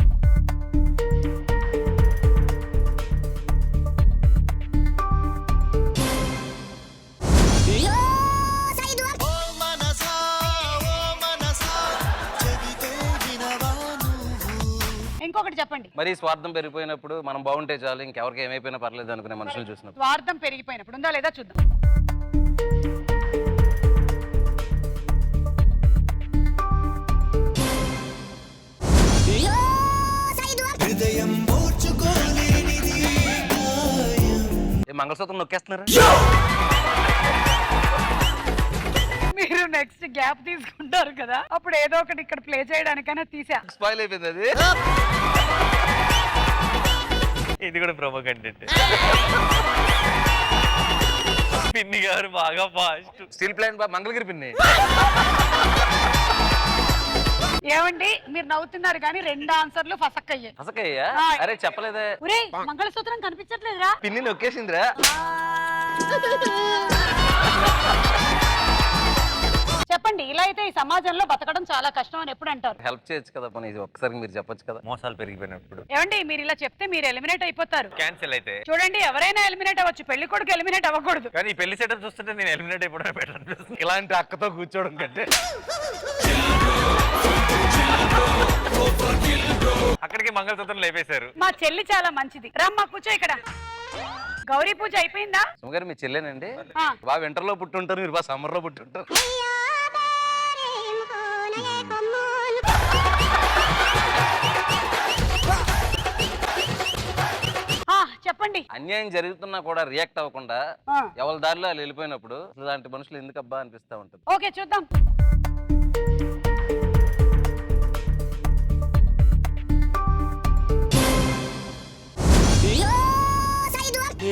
S3: ఇంకొకటి చెప్పండి.
S7: మరి స్వార్థం పెరిగిపోయినప్పుడు మనం బాగుంటే చాలు, ఇంకెవరికి ఏమైపోయినా పర్లేదు అనుకునే మనుషులు చూసినప్పుడు.
S3: స్వార్థం పెరిగిపోయినప్పుడు ఉందా లేదా చూద్దాం.
S7: మంగళసూత్రం నొక్కేస్తున్నారు.
S3: మీరు నెక్స్ట్ గ్యాప్ తీసుకుంటారు కదా, అప్పుడు ఏదో ఒకటి ఇక్కడ ప్లే చేయడానికైనా తీసా.
S7: స్పాయిల్ అయిపోయింది అది.
S5: ఇది కూడా ప్రోమో కంటెంట్. పిన్ని గారు బాగా ఫాస్ట్.
S7: స్టీల్ ప్లాంట్ మంగళగిరి పిన్ని.
S3: ఏమండి మీరు నవ్వుతున్నారు కానీ 2 ఆన్సర్లు ఫసక్కయ్యే.
S7: అసకయ్యా? అరే చెప్పలేదే.
S3: ఒరే మంగళసూత్రం కనిపించట్లేదురా.
S7: పిన్ని నొక్కేసిందిరా.
S3: చెప్పండి ఇలా అయితే ఈ సమాజంలో బతకడం చాలా కష్టం అని ఎప్పుడు అంటారు?
S7: హెల్ప్ చేయొచ్చు కదా పని, ఒక్కసారి మీరు చెప్పొచ్చు కదా.
S5: మోసాలు పెరిగిపోయినప్పుడు.
S3: ఏమండి మీరు ఇలా చెప్తే మీరు ఎలిమినేట్ అయిపోతారు.
S5: క్యాన్సిల్ అయితే
S3: చూడండి ఎవరైనా ఎలిమినేట్ అవ్వచ్చు, పెళ్లి కొడుకు ఎలిమినేట్ అవ్వకూడదు.
S5: కానీ ఈ పెళ్లి సెటప్ చూస్తుంటే నేను ఎలిమినేట్ అయిపోవడం బెటర్ అనిపిస్తుంది.
S7: ఇలాంటి అక్కతో కూర్చోవడం కంటే.
S5: అక్కడికి మంగళసూత్రం లేపేశారు.
S3: మా చెల్లి చాలా మంచిది. రమ్మా కూర్చో ఇక్కడ. గౌరీ పూజ అయిపోయిందా?
S7: సుమగారు మీ చెల్లేనండి.
S3: ఆ.
S7: బాగా వింటర్ లో పుట్టుంటారు, మీరు బాగా సమ్మర్ లో పుట్టుంటారు.
S3: చెప్పండి.
S7: అన్యాయం జరుగుతున్నా కూడా రియాక్ట్ అవ్వకుండా
S3: ఆ.
S7: ఎవరి దారిలో వాళ్ళు వెళ్ళిపోయినప్పుడు ఇలాంటి మనుషులు ఎందుకు అబ్బా అనిపిస్తా ఉంటుంది.
S3: ఓకే చూద్దాం.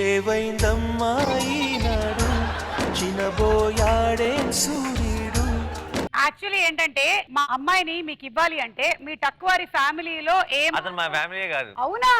S4: ఏవైందమ్మా ఈనాడు చినబోయాడే సూర్యుడు.
S3: యాక్చువల్లీ ఏంటంటే మా అమ్మాయిని మీకు ఇవ్వాలి అంటే మీ టక్కువారి ఫ్యామిలీలో ఏం
S5: అతను మా ఫ్యామిలీ కాదు.
S3: అవునా?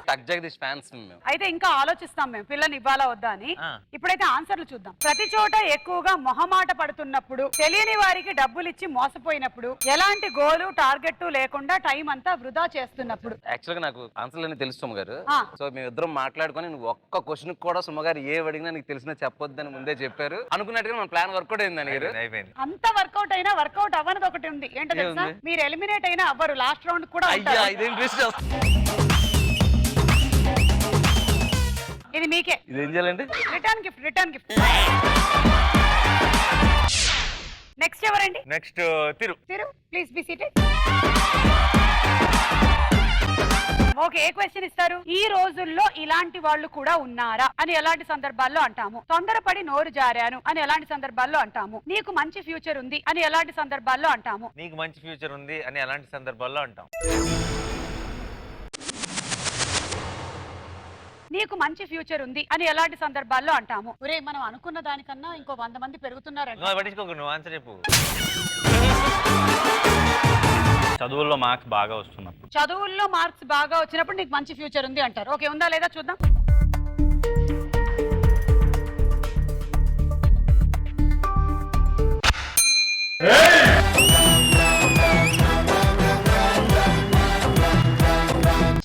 S7: టక్ జగదీష్ ఫ్యాన్స్ మేము.
S3: అయితే ఇంకా ఆలోచిస్తాం మేము పిల్లని ఇవ్వాలా వద్దా అని. ఇప్పుడైతే ఆన్సర్లు చూద్దాం. ప్రతి చోట ఎక్కువగా మొహమాట పడుతున్నప్పుడు, తెలియని వారికి డబ్బులు ఇచ్చి మోసపోయినప్పుడు, ఎలాంటి గోలు టార్గెట్ లేకుండా టైం అంతా వృధా చేస్తున్నప్పుడు.
S7: యాక్చువల్ గా నాకు ఆన్సర్లు తెలుసు సుమగారు.
S3: ఆ.
S7: సో మేమిద్దరం మాట్లాడుకొని నువ్వు ఒక్క క్వశ్చన్ కూడా సుమగారు ఏ అడిగినా నీకు తెలిసినా చెప్పొద్దని ముందే చెప్పారు. అనుకున్నట్టుగా మన ప్లాన్ వర్కౌట్ అయింది అని
S5: అయిపోయింది.
S3: అంత వర్కౌట్ అయినా వర్కౌట్ అవ్వనది ఒకటి ఉంది. ఏంటో తెలుసా?
S7: ఏముంది?
S3: మీరు ఎలిమినేట్ అయినా అవ్వరు, లాస్ట్ రౌండ్ కూడా
S7: అయ్యా
S3: ఉంటారు.
S7: ఇదేం ట్విస్ట్.
S3: ఇది మీకే.
S7: ఇదేం చేయాలండి?
S3: Return gift, return gift. Next ఎవరండి?
S5: Next Thiru.
S3: Thiru please be seated. Okay, ఏ క్వశ్చన్ ఇస్తారు? ఈ రోజుల్లో ఇలాంటి వాళ్ళు కూడా ఉన్నారా అని ఎలాంటి సందర్భాల్లో అంటాము? తొందరపడి నోరు జారాను అని ఎలాంటి సందర్భాల్లో అంటాము? నీకు మంచి ఫ్యూచర్ ఉంది అని ఎలాంటి సందర్భాల్లో అంటాము?
S5: నీకు మంచి ఫ్యూచర్ ఉంది అని ఎలాంటి సందర్భాల్లో అంటాం?
S3: నీకు మంచి ఫ్యూచర్ ఉంది అని ఎలాంటి సందర్భాల్లో అంటాము? ఒరే మనం అనుకున్న దానికన్నా ఇంకో 100 మంది పెరుగుతున్నారంట.
S5: నువ్వు పట్టించుకోకు, నువ్వు ఆన్సర్ చెప్పు.
S11: చదువుల్లో మార్క్స్ బాగా వస్తున్నప్పుడు.
S3: చదువుల్లో మార్క్స్ బాగా వచ్చినప్పుడు నీకు మంచి ఫ్యూచర్ ఉంది అంటారు. ఓకే, ఉందా లేదా చూద్దాం.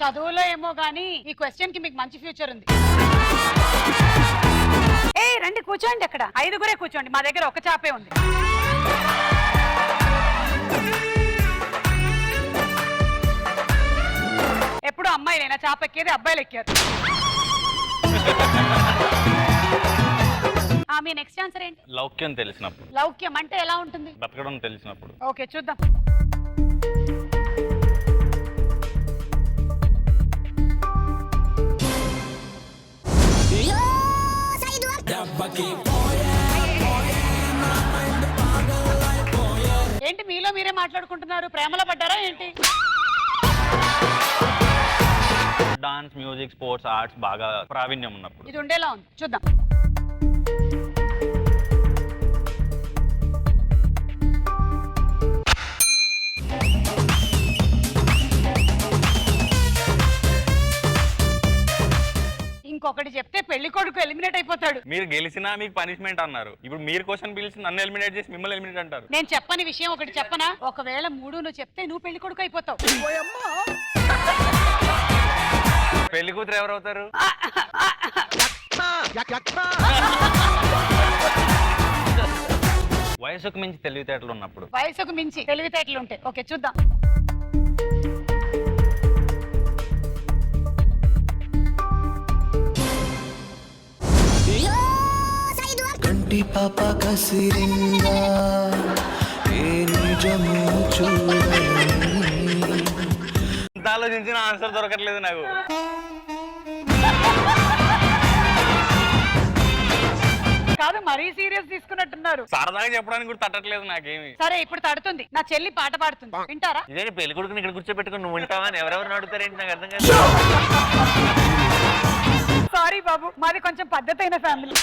S3: చదువులో ఏమో గానీ ఈ క్వశ్చన్ కి మీకు మంచి ఫ్యూచర్ ఉంది. ఏ రండి కూర్చోండి. అక్కడ 5గురే కూర్చోండి, మా దగ్గర ఒక చాపే ఉంది. ఎప్పుడు అమ్మాయిలైనా చాప ఎక్కేది, అబ్బాయిలు ఎక్కారు. మీ నెక్స్ట్ ఆన్సర్ ఏంటి?
S11: లౌక్యం తెలిసినప్పుడు.
S3: లౌక్యం అంటే ఎలా ఉంటుంది?
S11: బతకడం తెలిసినప్పుడు.
S3: ఓకే చూద్దాం. ఏంటి మీలో మీరే మాట్లాడుకుంటున్నారు? ప్రేమలో పడ్డారా ఏంటి?
S5: డాన్స్, మ్యూజిక్, స్పోర్ట్స్, ఆర్ట్స్ బాగా ప్రావీణ్యం ఉన్నప్పుడు.
S3: ఇది ఉండేలా ఉంది, చూద్దాం. ఇంకొకటి చెప్తే పెళ్లి కొడుకు ఎలిమినేట్ అయిపోతాడు.
S5: మీరు గెలిచినా మీకు పనిష్మెంట్ అన్నారు, ఇప్పుడు మీరు క్వశ్చన్ పిలిచి నన్ను ఎలిమినేట్ చేసి మిమ్మల్ని ఎలిమినేట్ అంటారు.
S3: నేను చెప్పని విషయం ఒకటి చెప్పనా, ఒకవేళ 3 నువ్వు చెప్తే నువ్వు పెళ్లి కొడుకు అయిపోతావు.
S5: పెళ్లి కూతురు ఎవరు అవుతారు? వయసుకు మించి తెలివితేటలు ఉన్నప్పుడు.
S3: వయసుకు మించి తెలివితేటలు ఉంటాయి. ఓకే, చూద్దాం.
S4: కంటి పాప కసిరింగా ఏ నిజము
S5: ఇంత ఆలోచించిన ఆన్సర్ దొరకట్లేదు నాకు.
S3: కాదు, మరీ సీరియస్ తీసుకున్నట్టున్నారు.
S5: సరదాగా చెప్పడానికి కూడా తట్టట్లేదు నాకేమి.
S3: సరే, ఇప్పుడు తడుతుంది. నా చెల్లి పాట పాడుతుంది, వింటారా?
S5: ఇదే పెళ్లి కొడుకుని ఇక్కడ కూర్చోబెట్టుకుని నువ్వు వింటావా అని ఎవరెవరు అడుగుతారేంటి, నాకు అర్థం కాదు.
S3: సారీ బాబు, మాది కొంచెం పద్ధతైన ఫ్యామిలీ.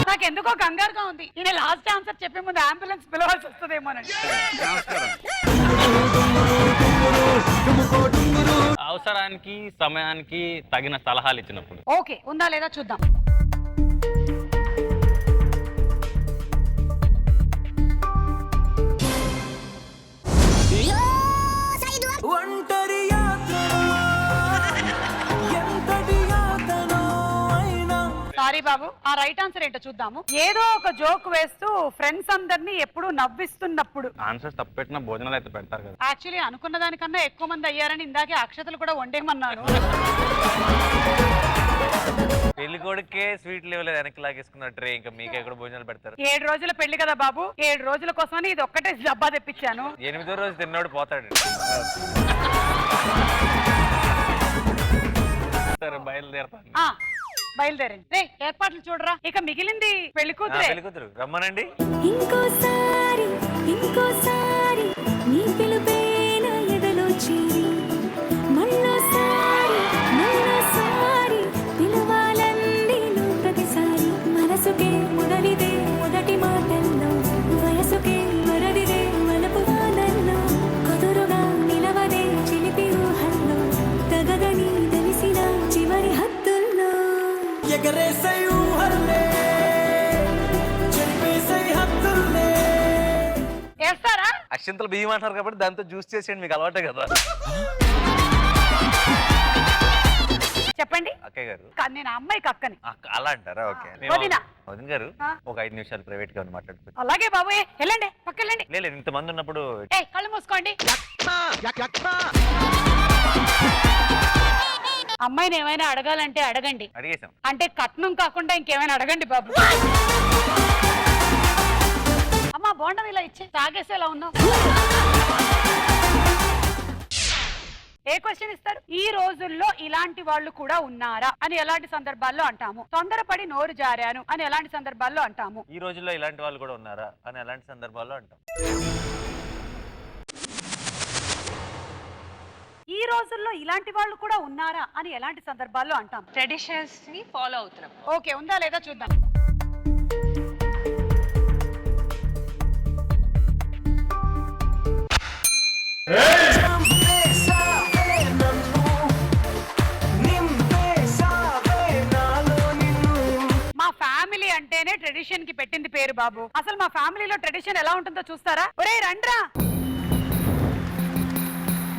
S3: నాకెందుకో కంగారుగా ఉంది. నేను లాస్ట్ ఆన్సర్ చెప్పే ముందు అంబులెన్స్ పిలవాల్సి వస్తుందేమోనండి.
S5: అవసరానికి సమయానికి తగిన సలహాలు ఇచ్చినప్పుడు.
S3: ఓకే, ఉందా లేదా చూద్దాం.
S4: ఒంటరి
S3: సారీ బాబు, ఆ రైట్ ఆన్సర్ ఏంటో చూద్దాము. ఏదో ఒక జోక్ వేస్తూ ఫ్రెండ్స్ అందరినీ ఎప్పుడు నవ్విస్తున్నప్పుడు.
S5: ఆన్సర్స్ తప్పు పెట్టిన భోజనాలు అయితే పెడతారు కదా.
S3: యాక్చువల్లీ అనుకున్న దానికన్నా ఎక్కువ మంది అయ్యారని ఇందాకే అక్షతలు కూడా వండేమన్నాను.
S5: పెళ్లి కొడుకే స్వీట్లు ఇవ్వలేదు, వెనక్కి లాగేసుకున్నట్టు ఇంకా మీకు ఎక్కడ భోజనాలు పెడతారు.
S3: 7 రోజుల పెళ్లి కదా బాబు, 7 రోజుల కోసమని ఇది ఒక్కటే డబ్బా తెప్పించాను.
S5: 8వ రోజు తిన్నాడు పోతాడు. సరే, బయలుదేరతాను.
S3: బయలుదేరండి. రే, ఏర్పాట్లు చూడరా. ఇక మిగిలింది పెళ్లి కూతురే.
S5: పెళ్లి కూతురు రమ్మనండి.
S1: ఇంకోసారి ఇంకోసారి నీ పిలుపే నా ఎదలో చేరి మళ్ళోసారి మళ్ళోసారి పిలవాలంది నువ్వు ప్రతిసారి. మనసుకే మొదలిదే మొదటి మాటల్లో, వయసుకే మరదిదే మలపు వానల్లో, కుదురుగా నిలవదే చిలిపి ఊహల్లో, తగదని తెలిసిన చివరి హద్దుల్లో.
S4: ఎగరేసై ఊహల్లే చెప్పేసై హద్దుల్లే.
S3: వేస్తారా?
S7: అక్షంతలు బియ్యం అంటారు కాబట్టి దాంతో జ్యూస్ చేసేయండి, మీకు అలవాటే కదా.
S3: చెప్పండి.
S5: అక్కయ్య గారు,
S3: నేను అమ్మాయికి అక్కని.
S5: అలా అంటారా? ఓకే.
S3: వదినా.
S5: వదిన గారు, ఒక 5 నిమిషాలు ప్రైవేట్ గా మాట్లాడుకోవచ్చు.
S3: అలాగే బాబు, వెళ్ళండి, పక్కెళ్ళండి.
S5: లేదు, ఇంతమంది ఉన్నప్పుడు.
S3: కళ్ళు మూసుకోండి. అమ్మాయిని ఏమైనా అడగాలంటే అడగండి.
S5: అడిగేసాం
S3: అంటే కట్నం కాకుండా ఇంకేమైనా అడగండి బాబు. అమ్మా, బోండం ఇలా ఇచ్చి తాగేసేలా ఉన్నావు. ఏ క్వశ్చన్ ఇస్తారు? ఈ రోజుల్లో ఇలాంటి వాళ్ళు కూడా ఉన్నారా అని ఎలాంటి సందర్భాల్లో అంటాము? తొందరపడి నోరు జారాను అని ఎలాంటి సందర్భాల్లో అంటాము?
S5: ఈ రోజుల్లో ఇలాంటి వాళ్ళు కూడా ఉన్నారా అని ఎలాంటి సందర్భాల్లో అంటాం?
S3: ఈ రోజుల్లో ఇలాంటి వాళ్ళు కూడా ఉన్నారా అని ఎలాంటి సందర్భాల్లో అంటాం?
S10: ట్రెడిషన్స్ ని ఫాలో అవుతున్నాం.
S3: ఓకే, ఉందా లేదా చూద్దాం. మా ఫ్యామిలీ అంటేనే ట్రెడిషన్ కి పెట్టింది పేరు బాబు. అసలు మా ఫ్యామిలీలో ట్రెడిషన్ ఎలా ఉంటుందో చూస్తారా? ఒరే రండ్రా.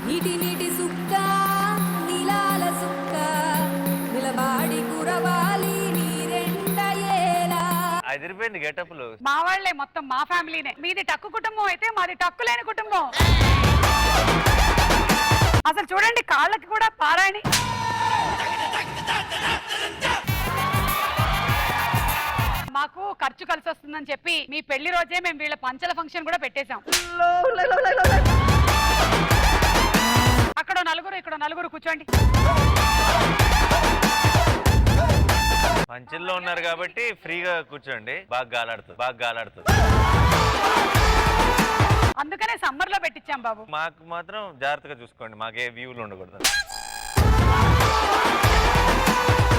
S1: నీటి నీటి సుక్క నీలాల సుక్క నిలబాడి కురవాలి నీరెండయేలా.
S5: అదిరిపోయింది గెటప్లు.
S3: మా వాళ్లే మొత్తం, మా ఫ్యామిలీనే. మీది టక్కు కుటుంబం అయితే మాది టక్కు లేని కుటుంబం. అసలు చూడండి, కాళ్ళకి కూడా పారాయణి. మాకు ఖర్చు కలిసి వస్తుందని చెప్పి మీ పెళ్లి రోజే మేము వీళ్ళ పంచల ఫంక్షన్ కూడా పెట్టేశాం. అక్కడ నలుగురు, ఇక్కడ నలుగురు కూర్చోండి.
S5: పంచెల్లో ఉన్నారు కాబట్టి ఫ్రీగా కూర్చోండి. బాగా గాలాడుతుంది.
S3: అందుకనే సమ్మర్ లో పెట్టించాం బాబు.
S5: మాకు మాత్రం జాగ్రత్తగా చూసుకోండి, మాకే వ్యూలు ఉండకూడదు.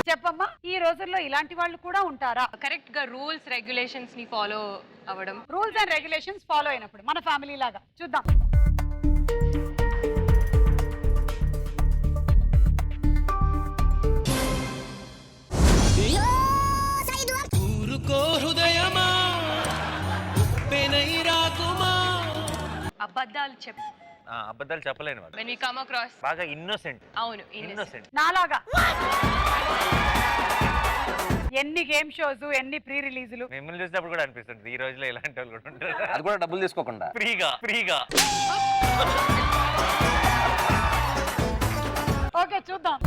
S3: చెప్పమ్మా, ఈ రోజుల్లో ఇలాంటి వాళ్ళు కూడా ఉంటారా?
S8: కరెక్ట్ గా రూల్స్ రెగ్యులేషన్స్ ని ఫాలో అవ్వడం.
S3: రూల్స్ అండ్ రెగ్యులేషన్స్ ఫాలో అయినప్పుడు మన ఫ్యామిలీ లాగా చూద్దాం.
S4: ఊరుకో హృదయమా ఉప్పెనై రాకుమా.
S8: అబద్ధాలు చెప్పు.
S5: అబద్ధాలు చెప్పలేని వాళ్ళు
S8: when we come across.
S5: బాగా ఇన్నోసెంట్.
S8: అవును,
S5: ఇన్నోసెంట్.
S3: నాలాగా ఎన్ని గేమ్ షోస్, ఎన్ని ప్రీ రిలీజులు.
S5: మిమ్మల్ని చూసినప్పుడు కూడా అనిపిస్తుంది ఈ రోజులో ఇలాంటి వాళ్ళు కూడా ఉంటారు.
S7: అది కూడా డబ్బులు తీసుకోకుండా
S5: ఫ్రీగా.
S3: ఓకే, చూద్దాం.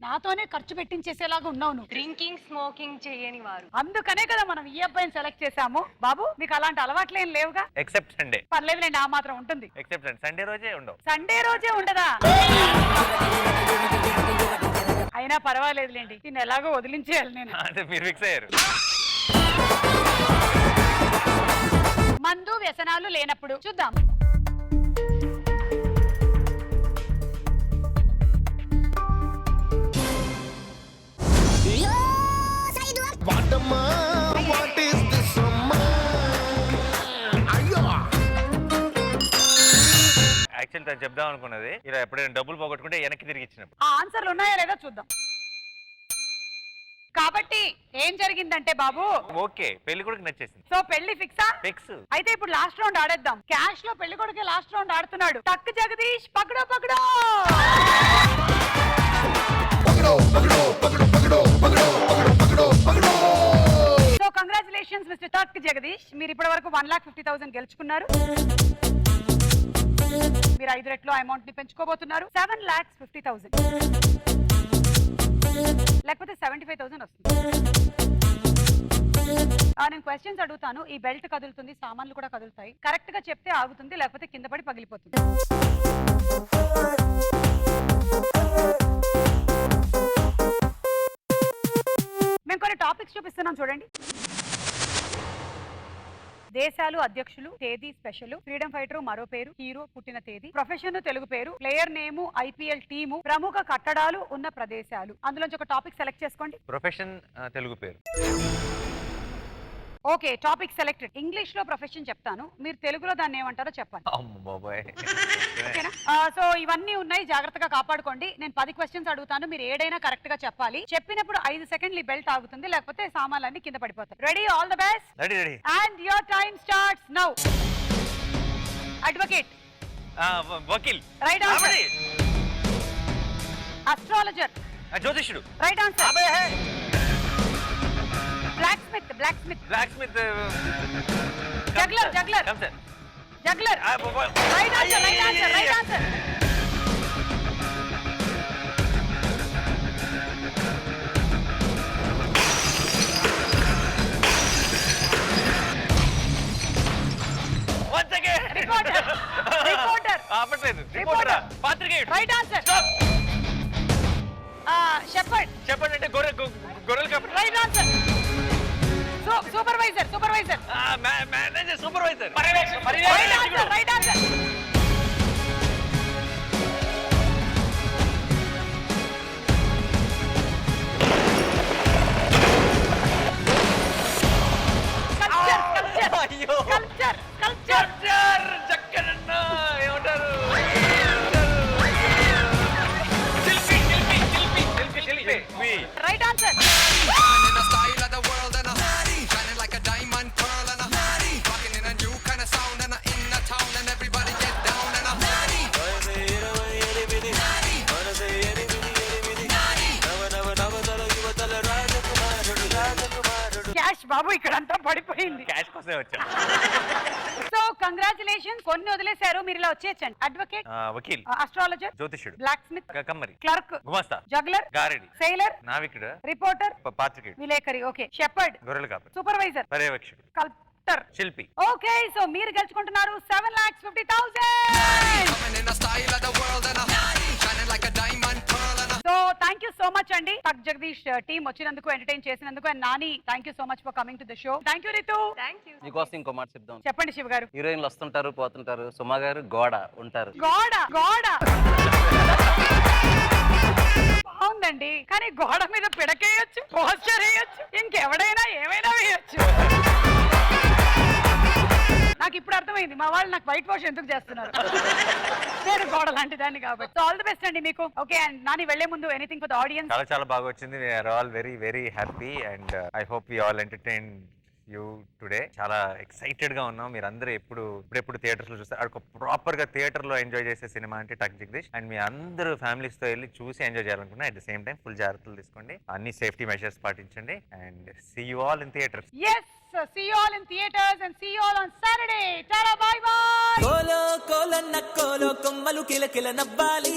S3: నాతోనే ఖర్చు పెట్టించేసేలాగా ఉన్నావు నువ్వు.
S8: డ్రింకింగ్ స్మోకింగ్ చేయని వారు.
S3: అందుకనే కదా మనం ఈ అబ్బాయిని సెలెక్ట్ చేసాము. బాబు, మీకు అలాంటి అలవాట్లు ఏం లేవుగా?
S5: Except Sunday.
S3: పర్లేదులేండి, ఆ మాత్రం ఉంటుంది.
S5: ఎక్సెప్ట్ సండే రోజే ఉండవు.
S3: సండే రోజే ఉండదా? అయినా పర్వాలేదులేండి, దీన్ని ఎలాగో వదిలించేయాలి నేను.
S5: అదే మీరు ఫిక్స్ అయ్యారు.
S3: మందు వ్యసనాలు లేనప్పుడు చూద్దాం.
S2: వాటమ్మా వాట్ ఈస్ దిస్ అమ్మా? అయ్యో
S5: యాక్చువల్ తను చెప్దాం అనుకున్నది, ఇలా ఎప్పుడైనా డబ్బులు పోగొట్టుకుంటే వెనక్కి తిరిగి ఇచ్చినప్పుడు.
S3: ఆ ఆన్సర్లు ఉన్నాయా లేదా చూద్దాం. కాబట్టి ఏం జరిగిందంటే బాబు,
S5: ఓకే పెళ్లి కొడుకు నచ్చేసింది.
S3: సో పెళ్లి ఫిక్సా?
S5: ఫిక్స్.
S3: అయితే ఇప్పుడు లాస్ట్ రౌండ్ ఆడేద్దాం. క్యాష్ లో పెళ్లి కొడుకే లాస్ట్ రౌండ్ ఆడుతున్నాడు. టక్ జగదీష్, పకడో పకడో. సో కంగ్రాచులేషన్స్ మిస్టర్ టక్ జగదీష్, మీరు ఇప్పటి వరకు 1,50,000 గెలుచుకున్నారు. మీరు 5 రెట్లు అమౌంట్ ని పెంచుకోబోతున్నారు. 7,50,000 లేకపోతే 75,000 వస్తుంది. నేను క్వశ్చన్స్ అడుగుతాను, ఈ బెల్ట్ కదులుతుంది, సామాన్లు కూడా కదులుతాయి. కరెక్ట్ గా చెప్తే ఆగుతుంది, లేకపోతే కింద పడి పగిలిపోతుంది. మేము కొన్ని టాపిక్స్ చూపిస్తున్నాం చూడండి. దేశాలు, అధ్యక్షులు, తేదీ స్పెషల్, ఫ్రీడమ్ ఫైటర్ మరో పేరు, హీరో పుట్టిన తేదీ, ప్రొఫెషన్ తెలుగు పేరు, ప్లేయర్ నేము, ఐపీఎల్ టీము, ప్రముఖ కట్టడాలు ఉన్న ప్రదేశాలు. అందులోంచి ఒక టాపిక్ సెలెక్ట్ చేసుకోండి.
S5: ప్రొఫెషన్ తెలుగు పేరు.
S3: Okay, topic selected. ఇంగ్లీష్ లో ప్రొఫెషన్ చెప్తాను, మీరు తెలుగులో దాన్ని ఏమంటారో చెప్పండి.
S5: అమ్మ బాబాయ్.
S3: ఓకేనా? సో ఇవన్నీ ఉన్నాయి, జాగ్రత్తగా కాపాడుకోండి. నేను 10 క్వశ్చన్స్ అడుగుతాను, మీరు ఏడైనా కరెక్ట్ గా చెప్పాలి. చెప్పినప్పుడు 5 సెకండ్లు ఈ బెల్ట్ ఆగుతుంది, లేకపోతే సామాన్లన్నీ కింద పడిపోతాయి. Ready? All the best.
S5: Ready.
S3: And your time starts now. Advocate.
S5: వకీల్.
S3: Right answer. అస్ట్రాలజర్.
S5: జ్యోతిష్యుడు.
S3: Right answer. Blacksmith. Juggler. Right answer. Reporter.
S5: Reporter. పాత్రికేయుడు.
S3: Right answer. షెపర్డ్
S5: అంటే గొర్రెలు కాబట్టి.
S3: Right answer. Supervisor.
S5: Manager. Supervisor.
S3: Right answer.
S5: Sculptor. చక్కరన్న ఏమంటారు? శిల్పి.
S3: Right answer. Cash బాబు ఇక్కడంతా పడిపోయింది.
S5: క్యాష్ కోసమే వచ్చాం.
S3: So congratulation. కొన్ని వదిలేశారు, మీరు ఇలా వచ్చేయచ్చండి. అడ్వకేట్,
S5: వకీల్,
S3: అస్ట్రాలజర్,
S5: జ్యోతిష్యుడు,
S3: బ్లాక్ స్మిత్,
S5: కమ్మరి,
S3: క్లర్క్,
S5: గుమాస్తా,
S3: జగ్లర్,
S5: గారెడి,
S3: సెయిలర్,
S5: నావికుడు,
S3: రిపోర్టర్,
S5: పాత్రికేయుడు,
S3: విలేకరి, ఓకే, షెపర్డ్,
S5: గొర్రెలు కాపరి,
S3: సూపర్వైజర్,
S5: పర్యవేక్షకుడు,
S3: డైరెక్టర్
S5: శిల్పి.
S3: ఓకే, సో మీరు గెలుచుకుంటున్నారు 7,50,000. So thank you so much అండి తక్ జగదీష్ టీమ్ వచ్చినందుకు, ఎంటర్టైన్ చేసినందుకు. And Nani, thank you so much for coming to the show. Thank you Ritu.
S8: Thank you.
S7: మీకోసం ఇంకో మాట చెప్దాం.
S3: చెప్పండి శివ గారు.
S7: హీరోయిన్లు వస్తుంటారు పోతుంటారు, సుమా గారు గోడ ఉంటారు.
S3: గోడ గోడ బాగుందండి, కానీ గోడ మీద పిడకేయచ్చు, పోస్టర్ వేయచ్చు, ఇంకెవడైనా ఏమైనా వేయచ్చు. నాకు ఇప్పుడు అర్థమైంది మా వాళ్ళు నాకు వైట్ వాష్ ఎందుకు చేస్తున్నారు. నేను గోడ లాంటి దాన్ని కాబట్టి. సో ఆల్ ది బెస్ట్ అండి మీకు. ఓకే, అండ్ నాని వెళ్లే ముందు ఎనీథింగ్ ఫర్ ద ఆడియన్స్?
S5: చాలా చాలా బాగా వచ్చింది. We're all very very happy and I hope we all entertain you today. చాలా ఎక్సైటెడ్ గా ఉన్నాం. మీరు అందరూ ఎప్పుడు థియేటర్స్ లో చూస్తారు. అక్కడ ప్రాపర్ గా థియేటర్ లో ఎంజాయ్ చేసే సినిమా అంటే టక్ జగదీష్. అండ్ మీ అందరూ ఫ్యామిలీస్ తో వెళ్ళి చూసి ఎంజాయ్ చేయాలనుకున్నా. At the same time full జాగ్రత్తలు తీసుకోండి, అన్ని సేఫ్టీ మెషర్స్ పాటించండి. And see you all in theatres.
S3: Yes, see you all in theaters and see you all on Saturday. Tara, bye bye.
S4: కోలో కోలన్న కోలో కొమ్మలు కిలకిల నవ్వాలి